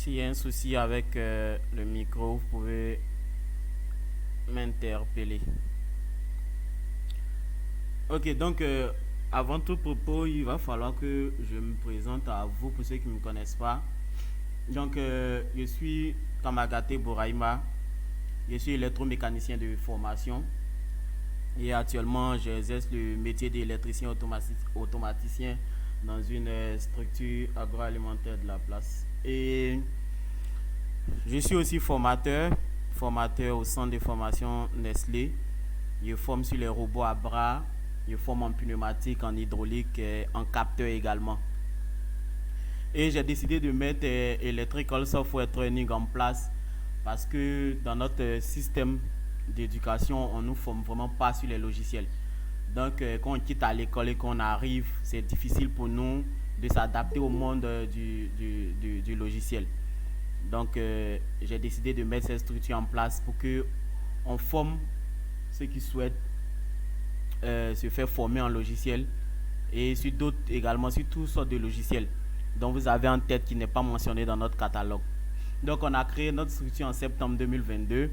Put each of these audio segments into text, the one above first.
s'il y a un souci avec le micro, vous pouvez m'interpeller. Ok, donc avant tout propos, il va falloir que je me présente à vous pour ceux qui ne me connaissent pas. Donc, je suis Tamagate Bouraïma, je suis électromécanicien de formation et actuellement j'exerce le métier d'électricien automaticien dans une structure agroalimentaire de la place. Et je suis aussi formateur au centre de formation Nestlé. Je forme sur les robots à bras, je forme en pneumatique, en hydraulique, en capteur également. Et j'ai décidé de mettre Electrical Software Training en place parce que dans notre système d'éducation, on ne nous forme vraiment pas sur les logiciels. Donc, quand on quitte à l'école et qu'on arrive, c'est difficile pour nous de s'adapter au monde du logiciel. Donc, j'ai décidé de mettre cette structure en place pour que on forme ceux qui souhaitent se faire former en logiciel et sur d'autres également, sur toutes sortes de logiciels dont vous avez en tête qui n'est pas mentionné dans notre catalogue. Donc, on a créé notre structure en septembre 2022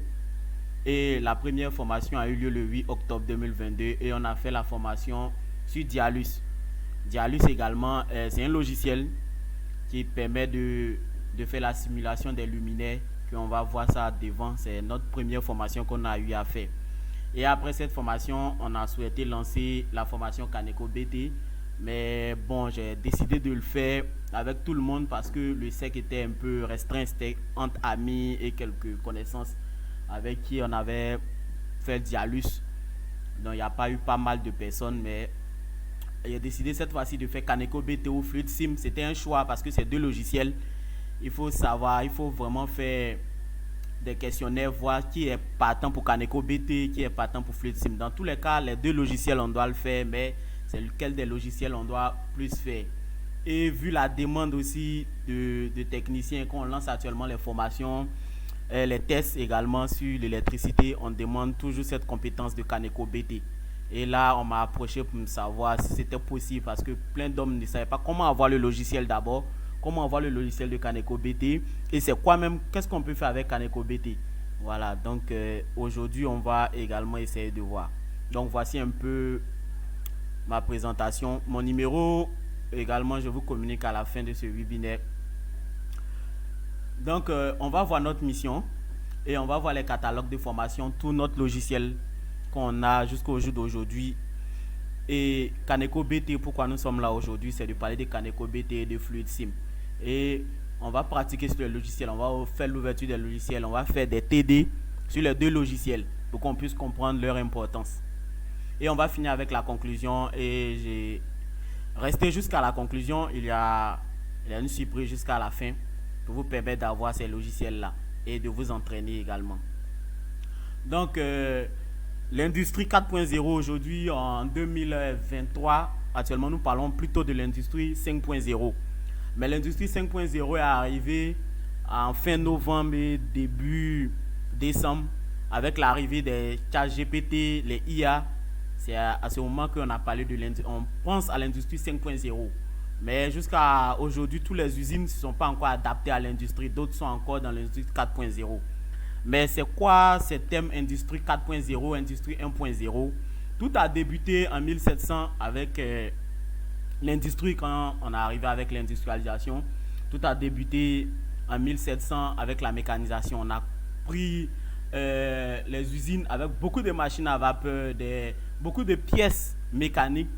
et la première formation a eu lieu le 8 octobre 2022 et on a fait la formation sur Dialus. Dialus également, c'est un logiciel qui permet de faire la simulation des luminaires, qu'on va voir ça devant. C'est notre première formation qu'on a eu à faire. Et après cette formation, on a souhaité lancer la formation Caneco BT. Mais bon, j'ai décidé de le faire avec tout le monde parce que le sec était un peu restreint. C'était entre amis et quelques connaissances avec qui on avait fait Dialus. Donc il n'y a pas eu pas mal de personnes, mais j'ai décidé cette fois-ci de faire Caneco BT ou Fluid Sim. C'était un choix parce que c'est deux logiciels. Il faut savoir, il faut vraiment faire des questionnaires, voir qui est partant pour Caneco BT, qui est partant pour Fluid Sim. Dans tous les cas, les deux logiciels, on doit le faire, mais c'est lequel des logiciels on doit plus faire. Et vu la demande aussi de techniciens, qu'on lance actuellement les formations, les tests également sur l'électricité, on demande toujours cette compétence de Caneco BT. Et là, on m'a approché pour me savoir si c'était possible parce que plein d'hommes ne savaient pas comment avoir le logiciel d'abord, comment avoir le logiciel de Caneco BT et c'est quoi même, qu'est-ce qu'on peut faire avec Caneco BT. Voilà, donc aujourd'hui, on va également essayer de voir. Donc voici un peu ma présentation. Mon numéro également, je vous communique à la fin de ce webinaire. Donc, on va voir notre mission et on va voir les catalogues de formation, tout notre logiciel qu'on a jusqu'au jour d'aujourd'hui. Et Caneco BT, pourquoi nous sommes là aujourd'hui, c'est de parler de Caneco BT et de Fluid Sim. Et on va pratiquer sur les logiciels, on va faire l'ouverture des logiciels, on va faire des TD sur les deux logiciels pour qu'on puisse comprendre leur importance. Et on va finir avec la conclusion et j'ai resté jusqu'à la conclusion, il y a une surprise jusqu'à la fin pour vous permettre d'avoir ces logiciels-là et de vous entraîner également. Donc, l'industrie 4.0 aujourd'hui, en 2023, actuellement nous parlons plutôt de l'industrie 5.0. Mais l'industrie 5.0 est arrivée en fin novembre et début décembre avec l'arrivée des chat GPT, les IA. C'est à ce moment qu'on a parlé de l'industrie. On pense à l'industrie 5.0. Mais jusqu'à aujourd'hui, toutes les usines ne sont pas encore adaptées à l'industrie. D'autres sont encore dans l'industrie 4.0. Mais c'est quoi ce thème industrie 4.0, industrie 1.0? Tout a débuté en 1700 avec l'industrie quand on est arrivé avec l'industrialisation. Tout a débuté en 1700 avec la mécanisation. On a pris les usines avec beaucoup de machines à vapeur, beaucoup de pièces mécaniques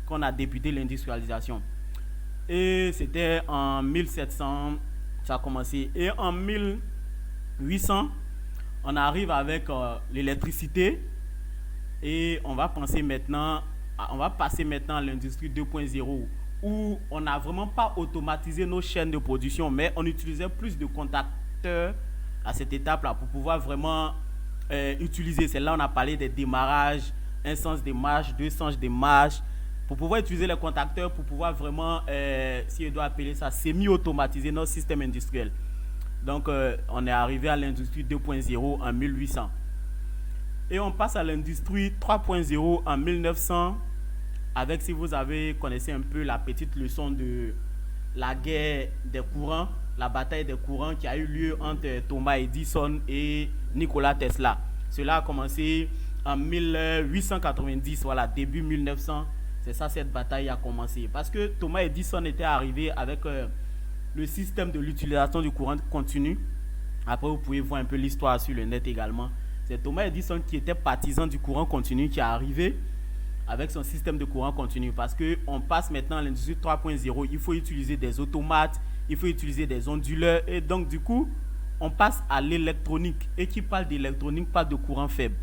qu'on a débuté l'industrialisation. Et c'était en 1700, ça a commencé. Et en 1800, on arrive avec l'électricité et on va passer maintenant à l'industrie 2.0 où on n'a vraiment pas automatisé nos chaînes de production, mais on utilisait plus de contacteurs à cette étape-là pour pouvoir vraiment utiliser. C'est là où on a parlé des démarrages, un sens de marche, deux sens de marche, pour pouvoir utiliser les contacteurs, pour pouvoir vraiment, si je dois appeler ça, semi-automatiser notre système industriel. Donc, on est arrivé à l'industrie 2.0 en 1800. Et on passe à l'industrie 3.0 en 1900, avec, si vous avez connaissez un peu la petite leçon de la guerre des courants, la bataille des courants qui a eu lieu entre Thomas Edison et Nikola Tesla. Cela a commencé en 1890, voilà, début 1900. C'est ça, cette bataille a commencé. Parce que Thomas Edison était arrivé avec le système de l'utilisation du courant continu. Après, vous pouvez voir un peu l'histoire sur le net également. C'est Thomas Edison qui était partisan du courant continu qui est arrivé avec son système de courant continu. Parce qu'on passe maintenant à l'industrie 3.0. Il faut utiliser des automates, il faut utiliser des onduleurs. Et donc, du coup, on passe à l'électronique. Et qui parle d'électronique parle de courant faible.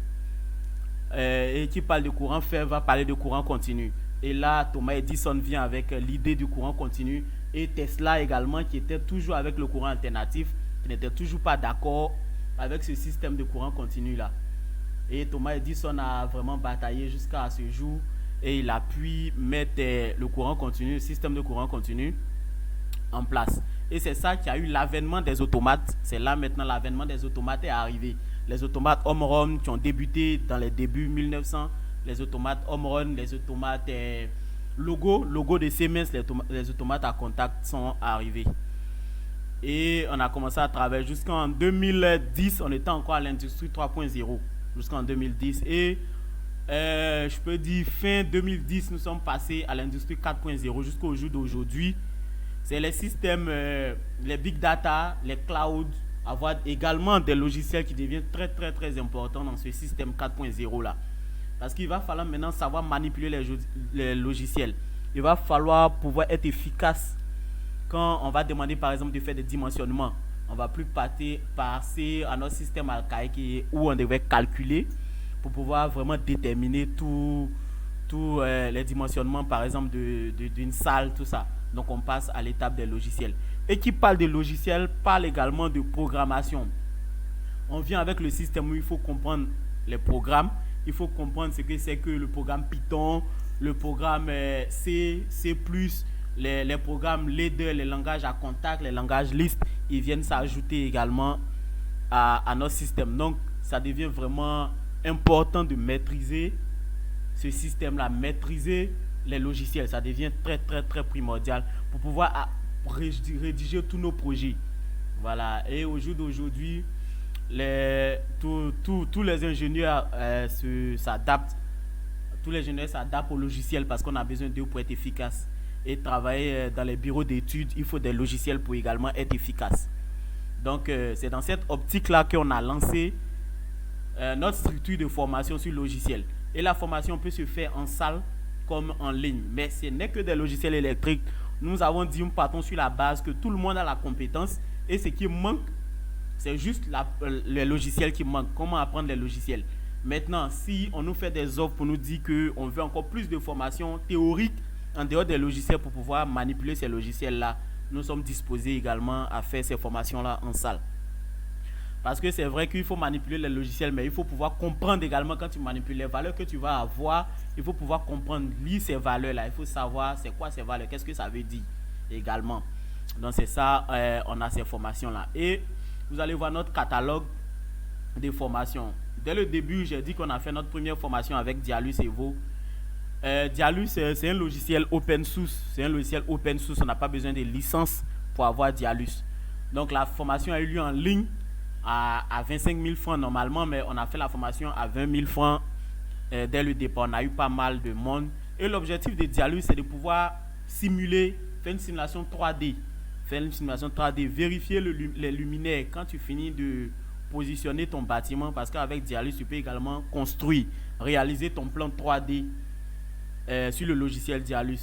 Et qui parle de courant faible va parler de courant continu. Et là, Thomas Edison vient avec l'idée du courant continu. Et Tesla également, qui était toujours avec le courant alternatif, qui n'était toujours pas d'accord avec ce système de courant continu là. Et Thomas Edison a vraiment bataillé jusqu'à ce jour et il a pu mettre le courant continu, le système de courant continu en place. Et c'est ça qui a eu l'avènement des automates. C'est là maintenant l'avènement des automates est arrivé. Les automates home run qui ont débuté dans les débuts 1900, les automates home run, les automates logo de Siemens, les automates à contact sont arrivés. Et on a commencé à travailler jusqu'en 2010, on était encore à l'industrie 3.0 jusqu'en 2010. Et je peux dire fin 2010, nous sommes passés à l'industrie 4.0 jusqu'au jour d'aujourd'hui. C'est les systèmes, les big data, les clouds, avoir également des logiciels qui deviennent très très très importants dans ce système 4.0 là. Parce qu'il va falloir maintenant savoir manipuler les logiciels. Il va falloir pouvoir être efficace quand on va demander par exemple de faire des dimensionnements. On ne va plus passer à notre système archaïque où on devait calculer pour pouvoir vraiment déterminer tous les dimensionnements par exemple d'une salle, tout ça. Donc on passe à l'étape des logiciels. Et qui parle de logiciels parle également de programmation. On vient avec le système où il faut comprendre les programmes. Il faut comprendre ce que c'est que le programme Python, le programme C, C++, les programmes leader, les langages à contact, les langages list, ils viennent s'ajouter également à notre système. Donc, ça devient vraiment important de maîtriser ce système-là, maîtriser les logiciels. Ça devient très, très, très primordial pour pouvoir rédiger tous nos projets. Voilà. Et au jour d'aujourd'hui, tous les ingénieurs s'adaptent. Tous les ingénieurs s'adaptent au logiciel parce qu'on a besoin d'eux pour être efficace. Et travailler dans les bureaux d'études, il faut des logiciels pour également être efficace. Donc, c'est dans cette optique-là qu'on a lancé notre structure de formation sur logiciel. Et la formation peut se faire en salle comme en ligne. Mais ce n'est que des logiciels électriques. Nous avons dit, nous partons sur la base que tout le monde a la compétence. Et ce qui manque, c'est juste les logiciels qui manquent. Comment apprendre les logiciels? Maintenant, si on nous fait des offres pour nous dire qu'on veut encore plus de formation théorique en dehors des logiciels pour pouvoir manipuler ces logiciels-là, nous sommes disposés également à faire ces formations-là en salle. Parce que c'est vrai qu'il faut manipuler les logiciels, mais il faut pouvoir comprendre également quand tu manipules les valeurs que tu vas avoir. Il faut pouvoir comprendre, lire ces valeurs-là. Il faut savoir c'est quoi ces valeurs, qu'est-ce que ça veut dire également. Donc c'est ça, on a ces formations-là. Et vous allez voir notre catalogue de formations. Dès le début, j'ai dit qu'on a fait notre première formation avec Dialux Evo. Dialux, c'est un logiciel open source. C'est un logiciel open source. On n'a pas besoin de licence pour avoir Dialux. Donc la formation a eu lieu en ligne à 25 000 francs normalement, mais on a fait la formation à 20 000 francs dès le départ. On a eu pas mal de monde. Et l'objectif de Dialux, c'est de pouvoir simuler, faire une simulation 3D. Faire une simulation 3D, vérifier les luminaires quand tu finis de positionner ton bâtiment, parce qu'avec Dialux, tu peux également construire, réaliser ton plan 3D sur le logiciel Dialux.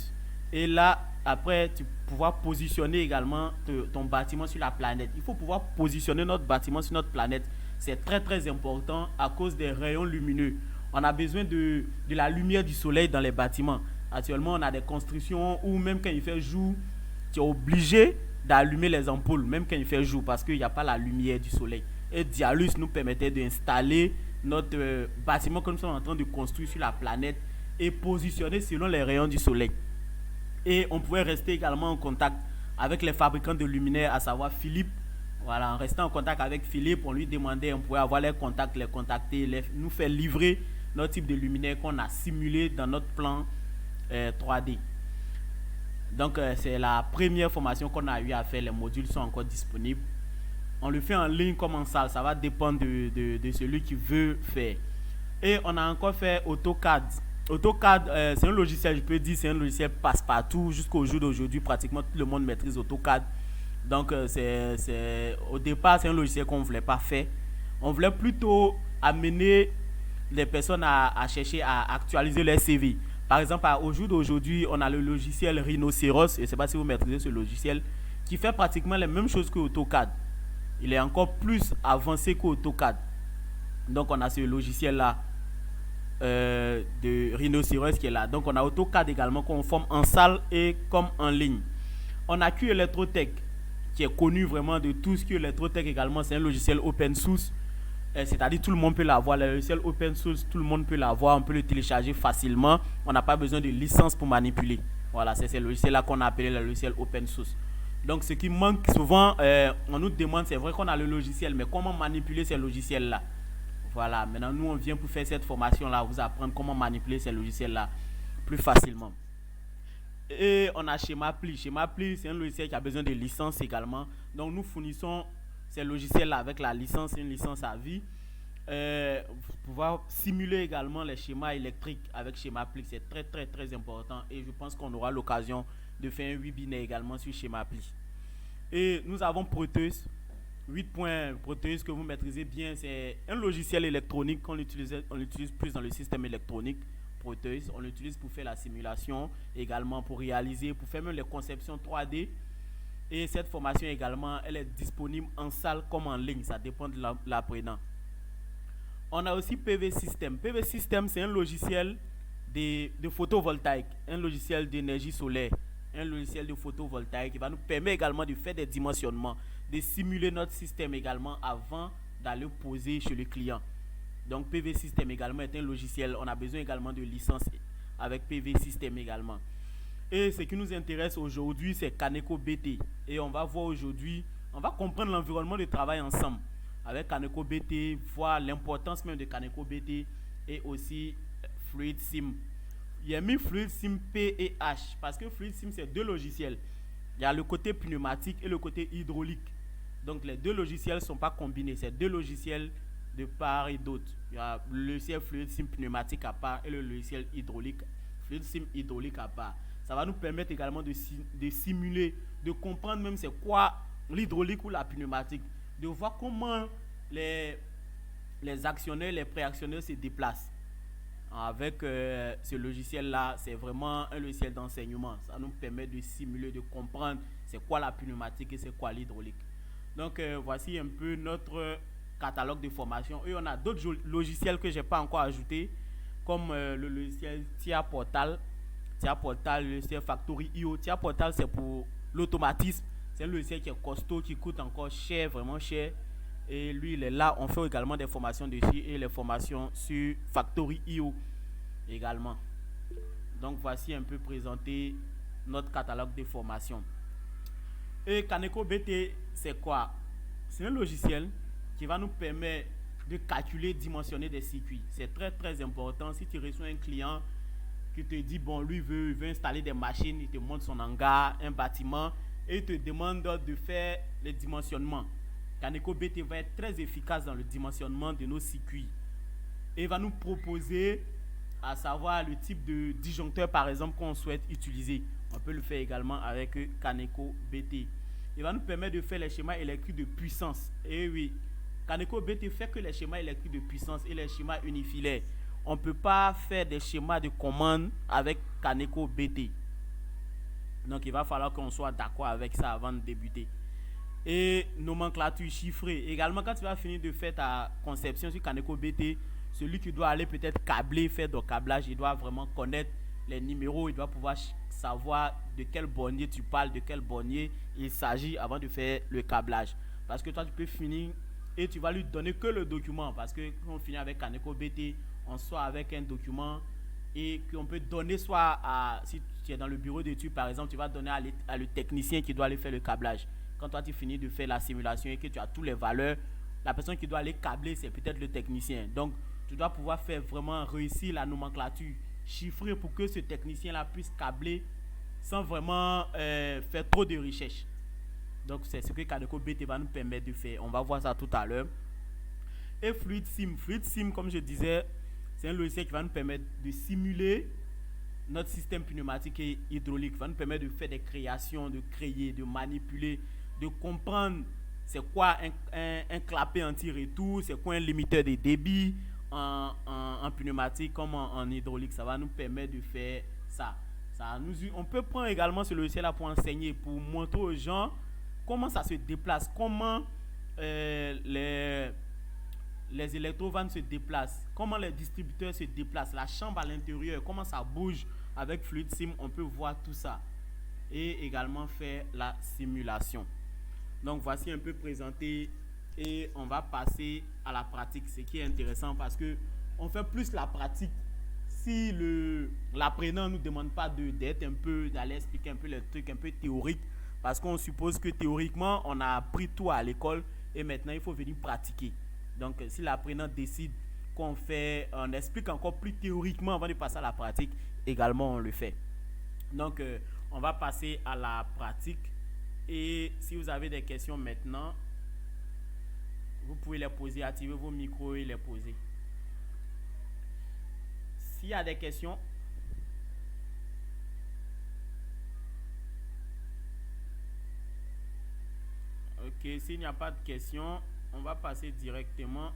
Et là, après, tu pouvoir positionner également ton bâtiment sur la planète. Il faut pouvoir positionner notre bâtiment sur notre planète. C'est très très important à cause des rayons lumineux. On a besoin de la lumière du soleil dans les bâtiments. Actuellement, on a des constructions où même quand il fait jour, tu es obligé d'allumer les ampoules, même quand il fait jour, parce qu'il n'y a pas la lumière du soleil. Et Dialux nous permettait d'installer notre bâtiment que nous sommes en train de construire sur la planète et positionner selon les rayons du soleil. Et on pouvait rester également en contact avec les fabricants de luminaires, à savoir Philips. Voilà, en restant en contact avec Philips, on lui demandait, on pouvait avoir les contacts, les contacter, nous faire livrer notre type de luminaire qu'on a simulé dans notre plan 3D. Donc, c'est la première formation qu'on a eu à faire. Les modules sont encore disponibles. On le fait en ligne comme en salle. Ça va dépendre de celui qui veut faire. Et on a encore fait AutoCAD. AutoCAD, c'est un logiciel, je peux dire, c'est un logiciel passe-partout. Jusqu'au jour d'aujourd'hui, pratiquement tout le monde maîtrise AutoCAD. Donc, au départ, c'est un logiciel qu'on ne voulait pas faire. On voulait plutôt amener les personnes à chercher à actualiser leur CV. Par exemple, au jour d'aujourd'hui, on a le logiciel Rhinoceros. Je ne sais pas si vous maîtrisez ce logiciel, qui fait pratiquement les mêmes choses que AutoCAD. Il est encore plus avancé qu'AutoCAD. Donc, on a ce logiciel-là de Rhinoceros qui est là. Donc, on a AutoCAD également qu'on forme en salle et comme en ligne. On a Q Electrotech qui est connu vraiment de tout ce que Electrotech également. C'est un logiciel open source. C'est-à-dire tout le monde peut l'avoir. Le logiciel open source, tout le monde peut l'avoir. On peut le télécharger facilement. On n'a pas besoin de licence pour manipuler. Voilà, c'est ce logiciel-là qu'on a appelé le logiciel open source. Donc, ce qui manque souvent, on nous demande, c'est vrai qu'on a le logiciel, mais comment manipuler ces logiciels-là? Voilà, maintenant, nous, on vient pour faire cette formation-là, vous apprendre comment manipuler ces logiciels-là plus facilement. Et on a Schemapli. Schemapli, c'est un logiciel qui a besoin de licence également. Donc, nous fournissons ces logiciels-là avec la licence, une licence à vie. Pour pouvoir simuler également les schémas électriques avec Schemapli, c'est très, très, très important. Et je pense qu'on aura l'occasion de faire un webinaire également sur Schemapli. Et nous avons Proteus. 8 points Proteus que vous maîtrisez bien, c'est un logiciel électronique qu'on utilise plus dans le système électronique. Proteus, on l'utilise pour faire la simulation, également pour réaliser, pour faire même les conceptions 3D. Et cette formation également, elle est disponible en salle comme en ligne, ça dépend de l'apprenant. On a aussi PV System. PV System, c'est un logiciel de photovoltaïque, un logiciel d'énergie solaire, un logiciel de photovoltaïque qui va nous permettre également de faire des dimensionnements, de simuler notre système également avant d'aller poser chez le client. Donc PV System également est un logiciel. On a besoin également de licence avec PV System également. Et ce qui nous intéresse aujourd'hui, c'est Kaneko BT. Et on va voir aujourd'hui, on va comprendre l'environnement de travail ensemble avec Kaneko BT, voir l'importance même de Kaneko BT et aussi Fluid Sim. Il y a mis Fluid Sim P et H parce que Fluid Sim, c'est deux logiciels. Il y a le côté pneumatique et le côté hydraulique. Donc les deux logiciels ne sont pas combinés. C'est deux logiciels de part et d'autre. Il y a le logiciel Fluid Sim pneumatique à part et le logiciel hydraulique, Fluid Sim hydraulique à part. Ça va nous permettre également de simuler, de comprendre même c'est quoi l'hydraulique ou la pneumatique, de voir comment les actionneurs, les préactionneurs se déplacent. Avec ce logiciel-là, c'est vraiment un logiciel d'enseignement. Ça nous permet de simuler, de comprendre c'est quoi la pneumatique et c'est quoi l'hydraulique. Donc, voici un peu notre catalogue de formation. Et on a d'autres logiciels que je n'ai pas encore ajoutés, comme le logiciel TIA Portal. TIA Portal, le logiciel Factory.io. TIA Portal, c'est pour l'automatisme. C'est un logiciel qui est costaud, qui coûte encore cher, vraiment cher. Et lui, il est là. On fait également des formations dessus et les formations sur Factory.io également. Donc, voici un peu présenté notre catalogue de formations. Et Kaneko BT, c'est quoi? C'est un logiciel qui va nous permettre de calculer, dimensionner des circuits. C'est très, très important. Si tu reçois un client qui te dit, bon, lui veut installer des machines, il te montre son hangar, un bâtiment, et il te demande de faire les dimensionnements. Kaneko BT va être très efficace dans le dimensionnement de nos circuits. Et il va nous proposer, à savoir le type de disjoncteur, par exemple, qu'on souhaite utiliser. On peut le faire également avec Kaneko BT. Il va nous permettre de faire les schémas électriques de puissance. Et oui, Kaneko BT fait que les schémas électriques de puissance et les schémas unifilaires. On ne peut pas faire des schémas de commande avec Kaneko BT. Donc, il va falloir qu'on soit d'accord avec ça avant de débuter. Et nomenclature chiffrée. Également, quand tu vas finir de faire ta conception sur Kaneko BT, celui qui doit aller peut-être câbler, faire du câblage, il doit vraiment connaître les numéros, il doit pouvoir savoir de quel bornier tu parles, de quel bornier il s'agit avant de faire le câblage. Parce que toi, tu peux finir et tu vas lui donner que le document. Parce que quand on finit avec Kaneko BT, on soit avec un document et qu'on peut donner soit à, si tu es dans le bureau d'études par exemple, tu vas donner à le technicien qui doit aller faire le câblage. Quand toi tu finis de faire la simulation et que tu as toutes les valeurs, la personne qui doit aller câbler, c'est peut-être le technicien. Donc, tu dois pouvoir faire vraiment réussir la nomenclature chiffrée pour que ce technicien-là puisse câbler sans vraiment faire trop de recherches. Donc c'est ce que Kaneko BT va nous permettre de faire. On va voir ça tout à l'heure. Et Fluid Sim. Fluid Sim, comme je disais, c'est un logiciel qui va nous permettre de simuler notre système pneumatique et hydraulique, va nous permettre de faire des créations, de créer, de manipuler, de comprendre c'est quoi un clapet anti-retour, c'est quoi un limiteur de débit en pneumatique comme en hydraulique. Ça va nous permettre de faire ça. On peut prendre également ce logiciel-là pour enseigner, pour montrer aux gens comment ça se déplace, comment les électrovannes se déplacent, comment les distributeurs se déplacent, la chambre à l'intérieur, comment ça bouge avec Fluid Sim, on peut voir tout ça. Et également faire la simulation. Donc voici un peu présenté et on va passer à la pratique, ce qui est intéressant parce que on fait plus la pratique si l'apprenant ne nous demande pas d'aller expliquer un peu les trucs un peu théoriques, parce qu'on suppose que théoriquement on a appris tout à l'école et maintenant il faut venir pratiquer. Donc si l'apprenant décide qu'on explique encore plus théoriquement avant de passer à la pratique, également on le fait. Donc on va passer à la pratique et si vous avez des questions maintenant, vous pouvez les poser, activez vos micros et les poser. S'il y a des questions, ok, s'il n'y a pas de questions, on va passer directement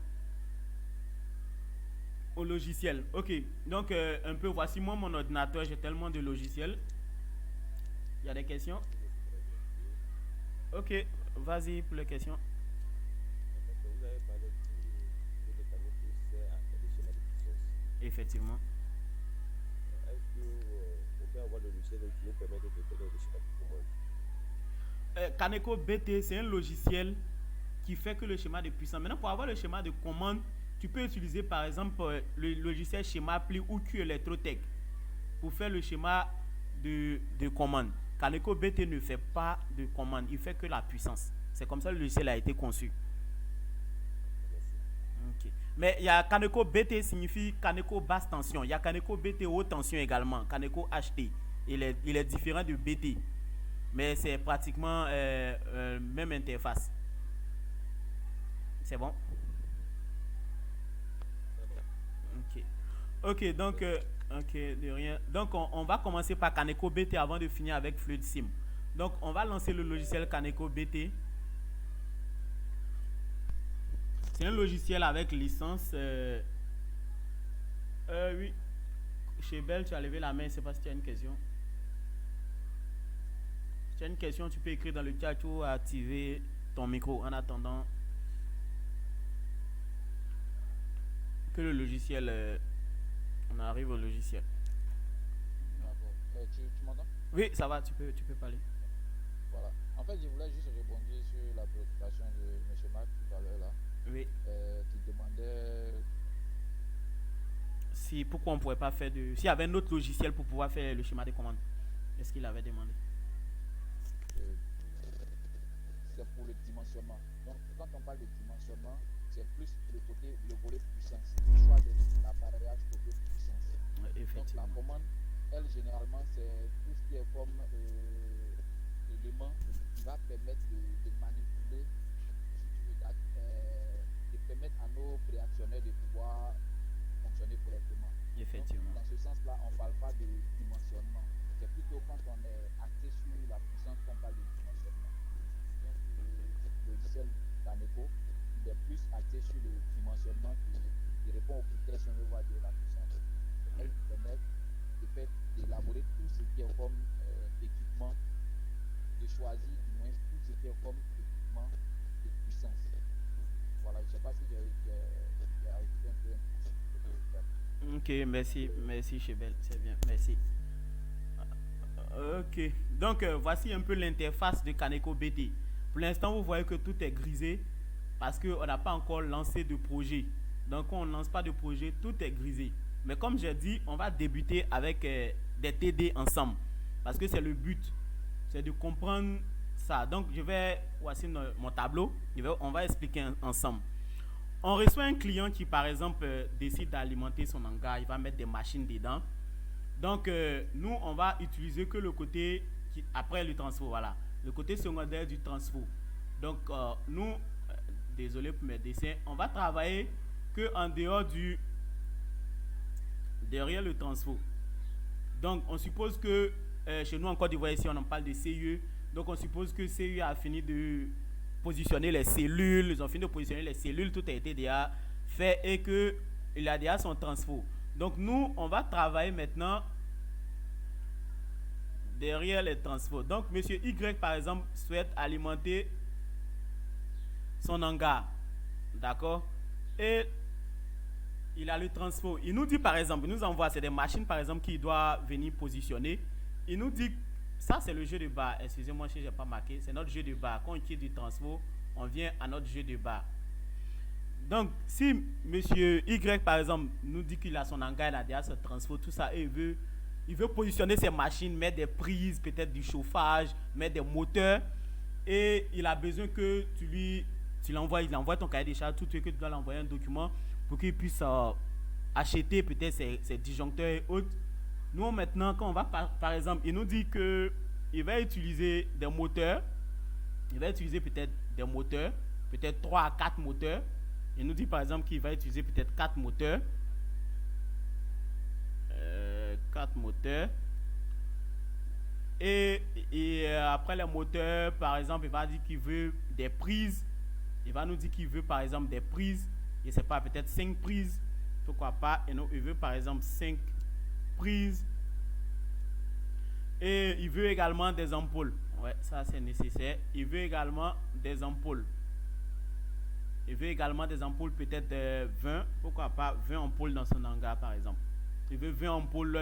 au logiciel. Ok, donc un peu, voici moi mon ordinateur, j'ai tellement de logiciels. Il y a des questions? Ok, vas-y pour les questions. Vous avez parlé de mécanique sert à faire des schémas de puissance. Effectivement. Est-ce qu'on peut avoir le logiciel qui nous permet de faire des schémas de commande? Kaneko BT, c'est un logiciel qui fait que le schéma de puissance. Maintenant, pour avoir le schéma de commande, tu peux utiliser par exemple le logiciel schéma appli ou Q Electrotech pour faire le schéma de commande. Kaneko BT ne fait pas de commande, il fait que la puissance. C'est comme ça que le logiciel a été conçu. Okay. Mais il y a Kaneko BT signifie Kaneko basse tension. Il y a Kaneko BT haute tension également, Kaneko HT. Il est différent de BT. Mais c'est pratiquement même interface. C'est bon? Ok. Ok, donc ok, de rien. Donc on va commencer par Kaneko BT avant de finir avec Fluid Sim. Donc on va lancer le logiciel Kaneko BT. C'est un logiciel avec licence. Oui. Chez Belle, tu as levé la main, je ne sais pas si tu as une question. Si tu as une question, tu peux écrire dans le chat ou activer ton micro en attendant que le logiciel... on arrive au logiciel. D'accord. Tu m'entends? Oui, ça va, tu peux parler. Voilà. En fait, je voulais juste rebondir sur la préoccupation de M. Marc tout à l'heure là. Oui. Qui demandait pourquoi on ne pourrait pas faire de... S'il y avait un autre logiciel pour pouvoir faire le schéma de commande. Est-ce qu'il avait demandé? C'est pour le dimensionnement. Donc, quand on parle de dimensionnement, c'est plus le volet puissance, le choix de l'appareillage côté puissance. Ouais, effectivement. Donc, la commande, elle, généralement, c'est tout ce qui est comme élément qui va permettre de manipuler, si tu veux, de permettre à nos préactionnaires de pouvoir fonctionner correctement. Effectivement. Donc, dans ce sens-là, on ne parle pas de dimensionnement. C'est plutôt quand on est axé sur la puissance qu'on parle de dimensionnement. Donc, le logiciel Kaneko, il est plus axé sur le dimensionnement qui répond aux critères, si on veut voir, de la puissance. Elle permet d'élaborer tout ce qui est comme équipement, de choisir du moins tout ce qui est comme équipement de puissance. Voilà, je ne sais pas si j'ai ajouté un peu. Ok, merci Chebel, c'est bien, merci. Ok, donc voici un peu l'interface de Kaneko BT. Pour l'instant, vous voyez que tout est grisé parce qu'on n'a pas encore lancé de projet. Donc, quand on ne lance pas de projet, tout est grisé. Mais comme j'ai dit, on va débuter avec des TD ensemble parce que c'est le but, c'est de comprendre ça. Donc, voici mon tableau, on va expliquer ensemble. On reçoit un client qui, par exemple, décide d'alimenter son hangar, il va mettre des machines dedans. Donc, nous, on va utiliser que le côté après le transfo, voilà. Le côté secondaire du transfo. Donc, nous, désolé pour mes dessins, on va travailler que en dehors derrière le transfo. Donc, on suppose que chez nous en Côte d'Ivoire, ici, on en parle de CIE. Donc, on suppose que CIE a fini de positionner les cellules. Ils ont fini de positionner les cellules. Tout a été déjà fait et qu'il a déjà son transfo. Donc, nous, on va travailler maintenant derrière les transfos. Donc, M. Y, par exemple, souhaite alimenter son hangar. D'accord? Et il a le transfo. Il nous dit, par exemple, il nous envoie, c'est des machines, par exemple, qu'il doit venir positionner. Il nous dit, ça, c'est le jeu de bar. Excusez-moi si je n'ai pas marqué. C'est notre jeu de bar. Quand on quitte du transfo, on vient à notre jeu de bar. Donc, si M. Y, par exemple, nous dit qu'il a son hangar, il a déjà ce transfo, tout ça, et il veut positionner ses machines, mettre des prises, peut-être du chauffage, mettre des moteurs, et il a besoin que il envoie ton cahier des charges, tout ce que tu dois l'envoyer un document pour qu'il puisse acheter peut-être ses disjoncteurs et autres. Nous, maintenant, quand on va, par exemple, il nous dit qu'il va utiliser des moteurs, il va utiliser peut-être des moteurs, peut-être 3 à 4 moteurs. Il nous dit, par exemple, qu'il va utiliser peut-être 4 moteurs. 4 moteurs. Et après les moteurs, par exemple, il va dire qu'il veut des prises. Il va nous dire qu'il veut, par exemple, des prises. Je ne sais pas, peut-être 5 prises. Pourquoi pas. Et non, il veut, par exemple, 5 prises. Et il veut également des ampoules. Ouais, ça, c'est nécessaire. Il veut également des ampoules. Il veut également des ampoules, peut-être 20. Pourquoi pas 20 ampoules dans son hangar, par exemple. Il veut 20 ampoules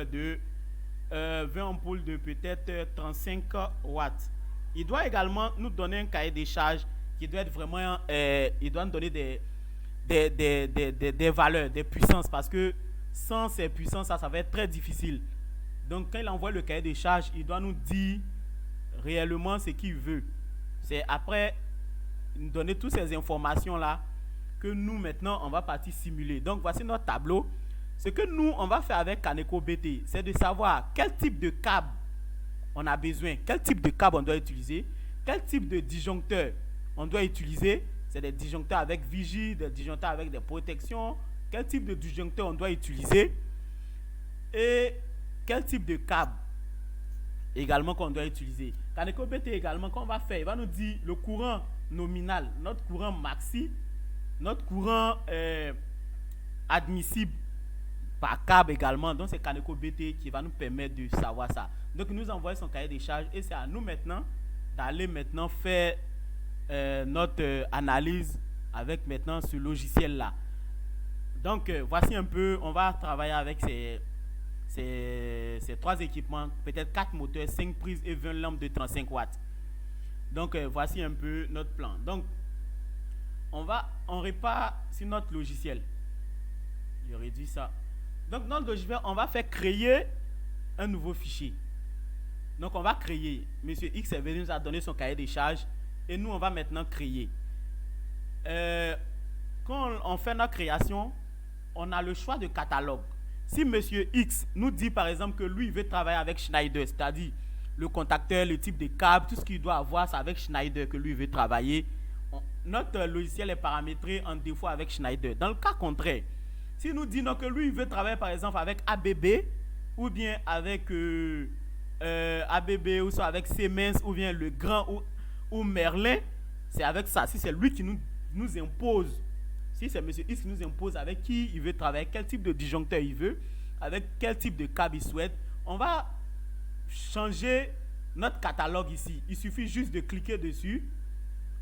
de peut-être 35 watts. Il doit également nous donner un cahier des charges qui doit être vraiment, il doit nous donner des valeurs, des puissances, parce que sans ces puissances, ça va être très difficile. Donc, quand il envoie le cahier des charges, il doit nous dire réellement ce qu'il veut. C'est après nous donner toutes ces informations-là que nous, maintenant, on va partir simuler. Donc, voici notre tableau. Ce que nous, on va faire avec Kaneko BT, c'est de savoir quel type de câble on a besoin, quel type de câble on doit utiliser, quel type de disjoncteur on doit utiliser. C'est des disjoncteurs avec vigie, des disjoncteurs avec des protections. Quel type de disjoncteur on doit utiliser et quel type de câble également qu'on doit utiliser. Kaneko BT également, qu'on va faire, il va nous dire le courant nominal, notre courant maxi, notre courant admissible par câble également. Donc c'est Kaneko BT qui va nous permettre de savoir ça. Donc il nous envoie son cahier des charges et c'est à nous maintenant d'aller maintenant faire notre analyse avec maintenant ce logiciel là. Donc voici un peu, on va travailler avec ces 3 équipements, peut-être 4 moteurs, 5 prises et 20 lampes de 35 watts. Donc voici un peu notre plan. Donc on répare sur notre logiciel. Je réduis ça. Donc notre logiciel, on va faire créer un nouveau fichier. Donc on va créer. Monsieur X est venu nous a donné son cahier des charges et nous on va maintenant créer. Quand on fait notre création, on a le choix de catalogue. Si Monsieur X nous dit par exemple que lui il veut travailler avec Schneider, c'est-à-dire le contacteur, le type de câble, tout ce qu'il doit avoir, c'est avec Schneider que lui veut travailler. Notre logiciel est paramétré en défaut avec Schneider. Dans le cas contraire, si nous disons que lui il veut travailler par exemple avec ABB ou bien avec ABB ou soit avec Siemens ou bien Le Grand ou Merlin, c'est avec ça. Si c'est lui qui nous impose, si c'est Monsieur X qui nous impose avec qui il veut travailler, quel type de disjoncteur il veut, avec quel type de câble il souhaite, on va changer notre catalogue ici. Il suffit juste de cliquer dessus.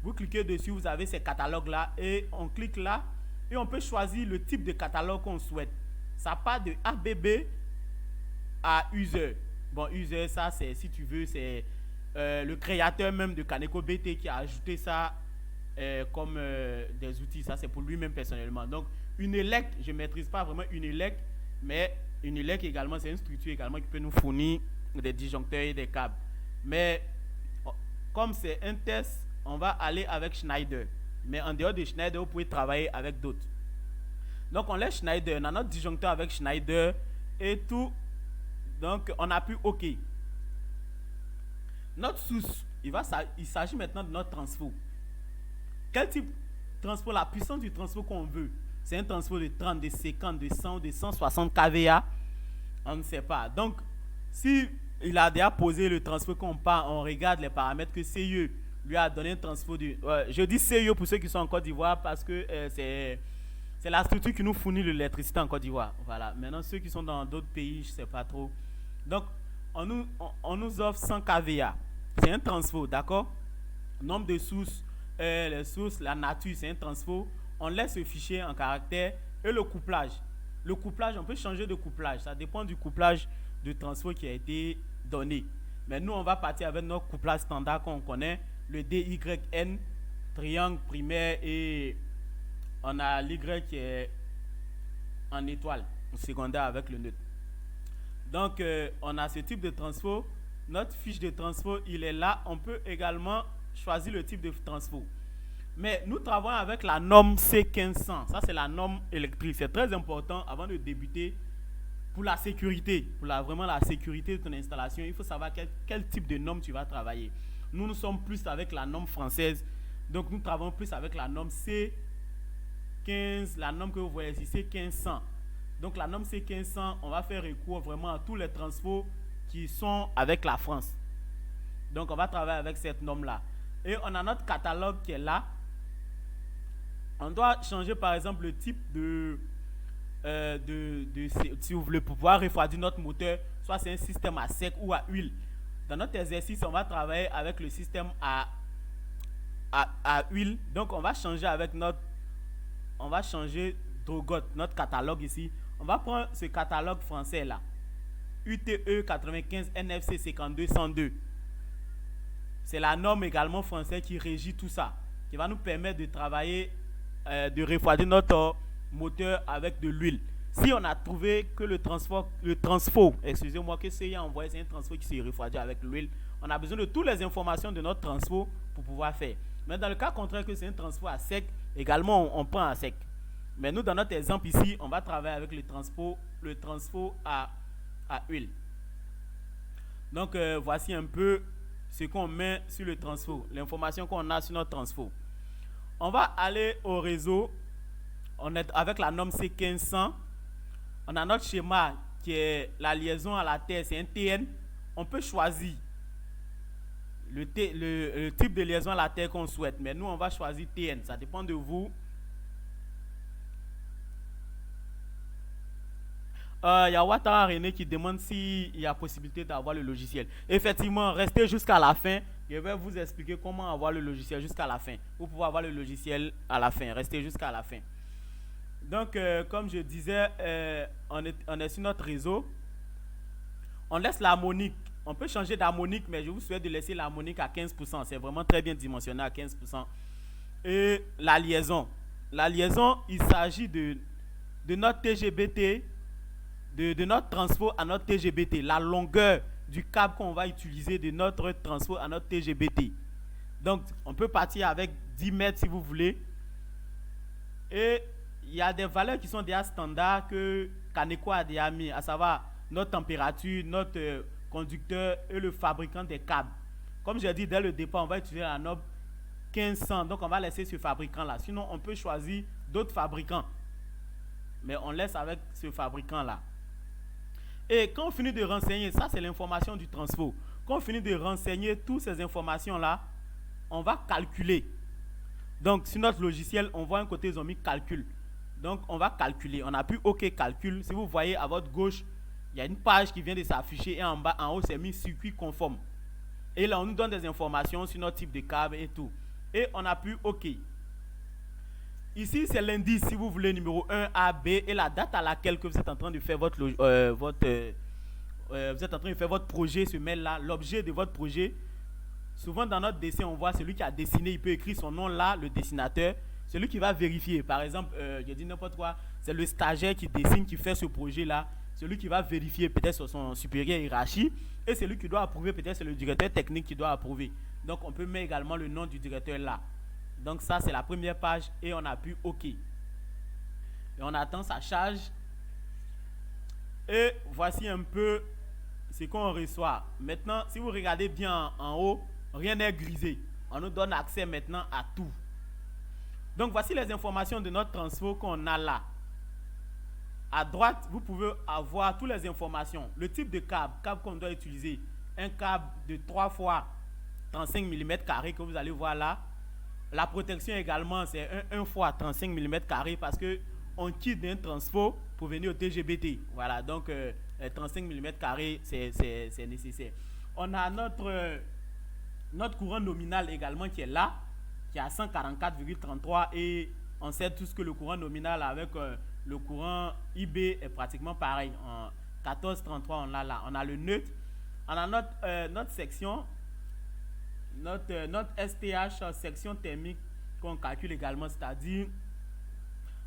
Vous cliquez dessus, vous avez ces catalogues là et on clique là et on peut choisir le type de catalogue qu'on souhaite. Ça part de ABB à user. Bon, user, ça c'est, si tu veux, c'est le créateur même de Kaneko BT qui a ajouté ça comme des outils. Ça c'est pour lui-même personnellement. Donc Unelec, je ne maîtrise pas vraiment Unelec, mais Unelec également c'est une structure également qui peut nous fournir des disjoncteurs et des câbles. Mais comme c'est un test, on va aller avec Schneider. Mais en dehors de Schneider, vous pouvez travailler avec d'autres. Donc on laisse Schneider, on a notre disjoncteur avec Schneider et tout. Donc on appuie OK. Notre source, il s'agit maintenant de notre transfo. Quel type de transfo? La puissance du transfo qu'on veut. C'est un transfo de 30, de 50, de 100, de 160 kVA. On ne sait pas. Donc, si il a déjà posé le transfo qu'on part, on regarde les paramètres que CIE lui a donné un transfo de... je dis CIE pour ceux qui sont en Côte d'Ivoire parce que c'est la structure qui nous fournit l'électricité en Côte d'Ivoire. Voilà. Maintenant, ceux qui sont dans d'autres pays, je ne sais pas trop. Donc, on nous offre 100 kVA. C'est un transfo, d'accord? Nombre de sources, les sources, la nature, c'est un transfo. On laisse le fichier en caractère et le couplage. Le couplage, on peut changer de couplage. Ça dépend du couplage de transfo qui a été donné. Mais nous, on va partir avec notre couplage standard qu'on connaît, le DYN, triangle primaire, et on a l'Y qui est en étoile, en secondaire avec le neutre. Donc, on a ce type de transfo. Notre fiche de transfo, il est là. On peut également choisir le type de transfo. Mais nous travaillons avec la norme C1500. Ça, c'est la norme électrique. C'est très important avant de débuter. Pour la sécurité, vraiment la sécurité de ton installation, il faut savoir quel type de norme tu vas travailler. Nous sommes plus avec la norme française. Donc, nous travaillons plus avec la norme C15, la norme que vous voyez ici, C1500. Donc, la norme C1500, on va faire recours vraiment à tous les transfos qui sont avec la France. Donc, on va travailler avec cette norme-là. Et on a notre catalogue qui est là. On doit changer, par exemple, le type si vous voulez pouvoir refroidir notre moteur, soit c'est un système à sec ou à huile. Dans notre exercice, on va travailler avec le système à huile. Donc, on va changer avec Drogot, notre catalogue ici. On va prendre ce catalogue français là. UTE 95 NFC 52 102. C'est la norme également française qui régit tout ça, qui va nous permettre de travailler, de refroidir notre moteur avec de l'huile. Si on a trouvé que le transfo, excusez-moi, que c'est envoyé, c'est un transfo qui se refroidit avec l'huile, on a besoin de toutes les informations de notre transfo pour pouvoir faire. Mais dans le cas contraire que c'est un transfo à sec, également on prend à sec. Mais nous, dans notre exemple ici, on va travailler avec le transfo à huile. Donc, voici un peu ce qu'on met sur le transfo, l'information qu'on a sur notre transfo. On va aller au réseau. On est avec la norme C1500. On a notre schéma qui est la liaison à la terre, c'est un TN. On peut choisir le type de liaison à la terre qu'on souhaite. Mais nous, on va choisir TN. Ça dépend de vous. Il y a Ouattara René qui demande s'il y a possibilité d'avoir le logiciel. Effectivement, restez jusqu'à la fin. Je vais vous expliquer comment avoir le logiciel jusqu'à la fin. Vous pouvez avoir le logiciel à la fin. Restez jusqu'à la fin. Donc, comme je disais, on est sur notre réseau. On laisse l'harmonique. On peut changer d'harmonique, mais je vous souhaite de laisser l'harmonique à 15%. C'est vraiment très bien dimensionné à 15%. Et la liaison. La liaison, il s'agit de notre TGBT, de notre transfo à notre TGBT. La longueur du câble qu'on va utiliser de notre transfo à notre TGBT. Donc, on peut partir avec 10 mètres si vous voulez. Et il y a des valeurs qui sont déjà standards que Caneco a déjà mis, à savoir notre température, notre conducteur et le fabricant des câbles. Comme j'ai dit dès le départ, on va utiliser la norme 1500. Donc, on va laisser ce fabricant-là. Sinon, on peut choisir d'autres fabricants. Mais on laisse avec ce fabricant-là. Et quand on finit de renseigner, ça c'est l'information du transfo. Quand on finit de renseigner toutes ces informations-là, on va calculer. Donc, sur notre logiciel, on voit un côté, ils ont mis calcul. Donc, on va calculer. On appuie OK calcul. Si vous voyez à votre gauche, il y a une page qui vient de s'afficher et en bas, en haut, c'est mis circuit conforme. Et là, on nous donne des informations sur notre type de câble et tout. Et on appuie OK. Ici, c'est l'indice, si vous voulez, numéro 1, A, B, et la date à laquelle que vous êtes en train de faire votre projet, ce mail-là, l'objet de votre projet. Souvent, dans notre dessin, on voit celui qui a dessiné, il peut écrire son nom là, le dessinateur. Celui qui va vérifier, par exemple, je dis n'importe quoi, c'est le stagiaire qui dessine, qui fait ce projet-là. Celui qui va vérifier peut-être sur son supérieur hiérarchie. Et celui qui doit approuver, peut-être c'est le directeur technique qui doit approuver. Donc, on peut mettre également le nom du directeur là. Donc ça, c'est la première page et on appuie OK. Et on attend sa charge. Et voici un peu ce qu'on reçoit. Maintenant, si vous regardez bien en haut, rien n'est grisé. On nous donne accès maintenant à tout. Donc, voici les informations de notre transfo qu'on a là. À droite, vous pouvez avoir toutes les informations. Le type de câble qu'on doit utiliser. Un câble de 3 fois 35 mm que vous allez voir là. La protection également, c'est 1 fois 35 mm parce que on quitte d'un transfo pour venir au TGBT. Voilà, donc 35 mm c'est nécessaire. On a notre courant nominal également qui est là, qui est à 144,33 et on sait tous que le courant nominal avec le courant IB est pratiquement pareil. En 14,33 on l'a là. On a le neutre. On a notre section, notre STH, section thermique qu'on calcule également, c'est-à-dire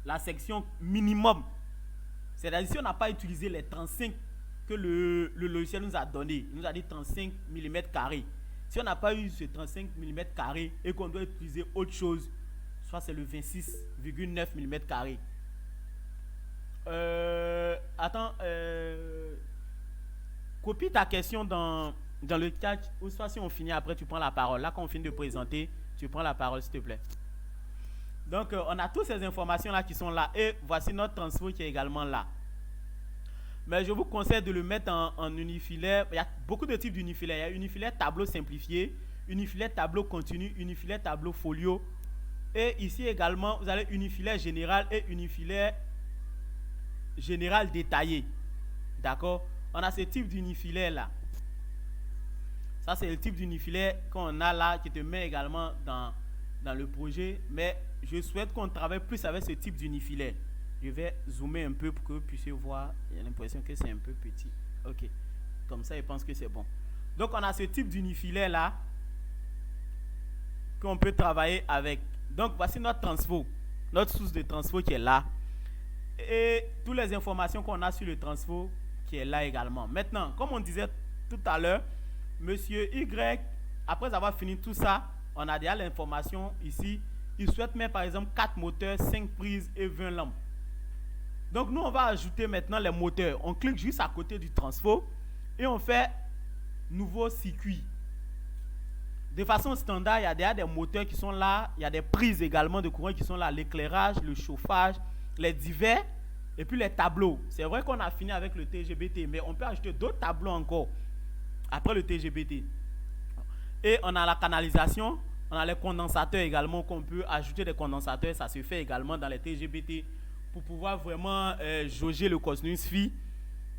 la section minimum. C'est-à-dire si on n'a pas utilisé les 35 que le logiciel nous a donné, il nous a dit 35 mm carrés. Si on n'a pas eu ce 35 mm carrés et qu'on doit utiliser autre chose, soit c'est le 26,9 mm carrés. Attends, copie ta question dans le chat, ou soit si on finit après, tu prends la parole. Là, quand on finit de présenter, tu prends la parole, s'il te plaît. Donc, on a toutes ces informations-là qui sont là. Et voici notre transfo qui est également là. Mais je vous conseille de le mettre en unifilaire. Il y a beaucoup de types d'unifilaires. Il y a unifilaire tableau simplifié, unifilaire tableau continu, unifilaire tableau folio. Et ici également, vous avez unifilaire général et unifilaire général détaillé. D'accord? On a ce type d'unifilaire-là. Ça, c'est le type d'unifilaire qu'on a là, qui te met également dans le projet. Mais je souhaite qu'on travaille plus avec ce type d'unifilaire. Je vais zoomer un peu pour que vous puissiez voir. J'ai l'impression que c'est un peu petit. Ok. Comme ça, je pense que c'est bon. Donc, on a ce type d'unifilaire là qu'on peut travailler avec. Donc, voici notre transfo. Notre source de transfo qui est là. Et toutes les informations qu'on a sur le transfo qui est là également. Maintenant, comme on disait tout à l'heure, Monsieur Y, après avoir fini tout ça, on a déjà l'information ici. Il souhaite mettre par exemple 4 moteurs, 5 prises et 20 lampes. Donc nous, on va ajouter maintenant les moteurs. On clique juste à côté du transfo et on fait nouveau circuit. De façon standard, il y a déjà des moteurs qui sont là. Il y a des prises également de courant qui sont là. L'éclairage, le chauffage, les divers et puis les tableaux. C'est vrai qu'on a fini avec le TGBT, mais on peut ajouter d'autres tableaux encore après le TGBT. Et on a la canalisation, on a les condensateurs également qu'on peut ajouter des condensateurs. Ça se fait également dans les TGBT pour pouvoir vraiment jauger le cosinus phi.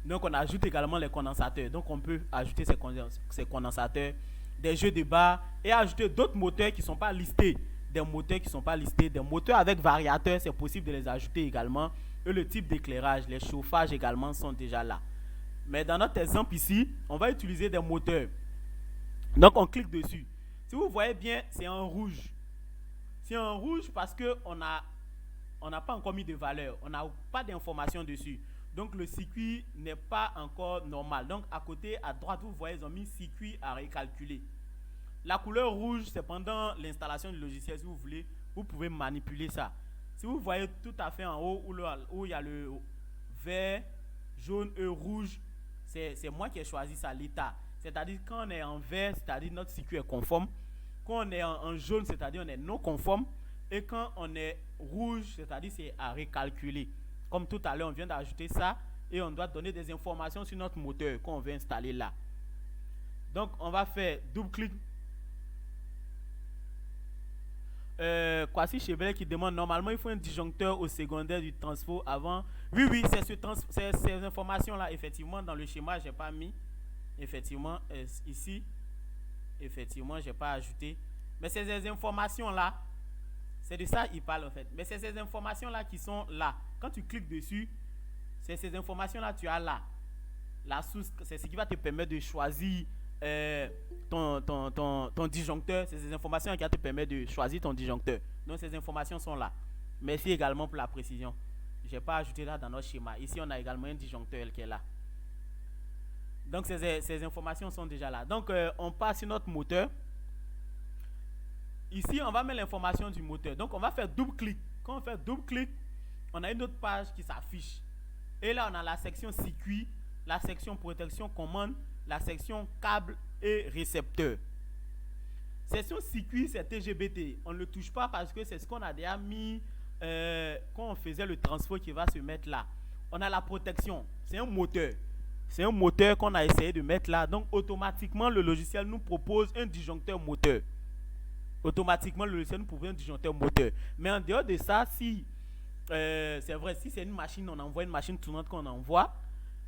Donc on ajoute également les condensateurs. Donc on peut ajouter ces condensateurs, des jeux de barres et ajouter d'autres moteurs qui ne sont pas listés. Des moteurs qui ne sont pas listés, des moteurs avec variateurs, c'est possible de les ajouter également. Et le type d'éclairage, les chauffages également sont déjà là. Mais dans notre exemple ici, on va utiliser des moteurs. Donc on clique dessus. Si vous voyez bien, c'est en rouge. C'est en rouge parce qu'on n'a pas encore mis de valeur. On n'a pas d'informations dessus. Donc le circuit n'est pas encore normal. Donc à côté, à droite, vous voyez, ils ont mis circuit à recalculer. La couleur rouge, c'est pendant l'installation du logiciel. Si vous voulez, vous pouvez manipuler ça. Si vous voyez tout à fait en haut où il y a le vert, jaune et rouge, c'est moi qui ai choisi ça, l'état. C'est-à-dire quand on est en vert, c'est-à-dire notre circuit est conforme. Quand on est en jaune, c'est-à-dire on est non conforme. Et quand on est rouge, c'est-à-dire c'est à recalculer. Comme tout à l'heure, on vient d'ajouter ça et on doit donner des informations sur notre moteur qu'on veut installer là. Donc, on va faire double-clic. Kwasi Chevalier qui demande normalement il faut un disjoncteur au secondaire du transfo avant. Oui, c'est ces informations-là, effectivement, dans le schéma, je n'ai pas mis. Effectivement, ici, effectivement, je n'ai pas ajouté. Mais c'est ces informations-là, c'est de ça qu'il parle en fait. Mais c'est ces informations-là qui sont là. Quand tu cliques dessus, c'est ces informations-là que tu as là. La source, c'est ce qui va te permettre de choisir ton disjoncteur. C'est ces informations qui vont te permettre de choisir ton disjoncteur. Donc ces informations sont là. Merci également pour la précision. Je n'ai pas ajouté là dans notre schéma. Ici, on a également un disjoncteur qui est là. Donc ces informations sont déjà là. Donc on passe sur notre moteur. Ici, on va mettre l'information du moteur. Donc on va faire double-clic. Quand on fait double-clic, on a une autre page qui s'affiche. Et là, on a la section circuit, la section protection commande, la section câble et récepteur. Section circuit, c'est TGBT. On ne le touche pas parce que c'est ce qu'on a déjà mis quand on faisait le transfert qui va se mettre là. On a la protection, c'est un moteur. C'est un moteur qu'on a essayé de mettre là. Donc automatiquement, le logiciel nous propose un disjoncteur moteur. Automatiquement, le logiciel nous propose un disjoncteur moteur. Mais en dehors de ça, si c'est vrai, si c'est une machine, on envoie une machine tournante qu'on envoie,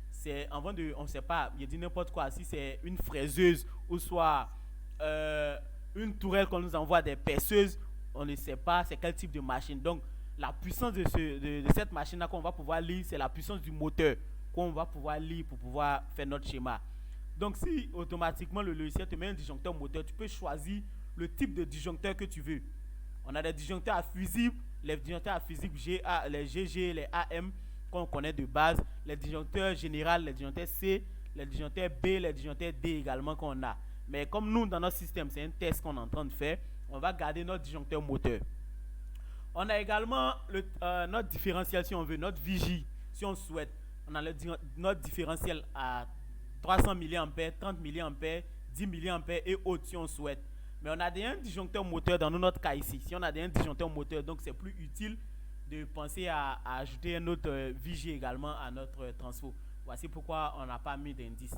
c'est en vent de, on ne sait pas, il dit n'importe quoi. Si c'est une fraiseuse ou soit une tourelle qu'on nous envoie, des perceuses, on ne sait pas c'est quel type de machine. Donc la puissance de cette machine-là qu'on va pouvoir lire, c'est la puissance du moteur qu'on va pouvoir lire pour pouvoir faire notre schéma. Donc si automatiquement le logiciel te met un disjoncteur moteur, tu peux choisir le type de disjoncteur que tu veux. On a des disjoncteurs à fusible, les disjoncteurs à fusible les GG, les AM qu'on connaît de base, les disjoncteurs général, les disjoncteurs C, les disjoncteurs B, les disjoncteurs D également qu'on a. Mais comme nous, dans notre système, c'est un test qu'on est en train de faire, on va garder notre disjoncteur moteur. On a également notre différentiel si on veut, notre vigie si on souhaite. On a notre différentiel à 300 mA, 30 mA, 10 mA et autres si on souhaite. Mais on a un disjoncteur moteur dans notre cas ici. Si on a un disjoncteur moteur, donc c'est plus utile de penser à ajouter un autre vigie également à notre transfo. Voici pourquoi on n'a pas mis d'indice.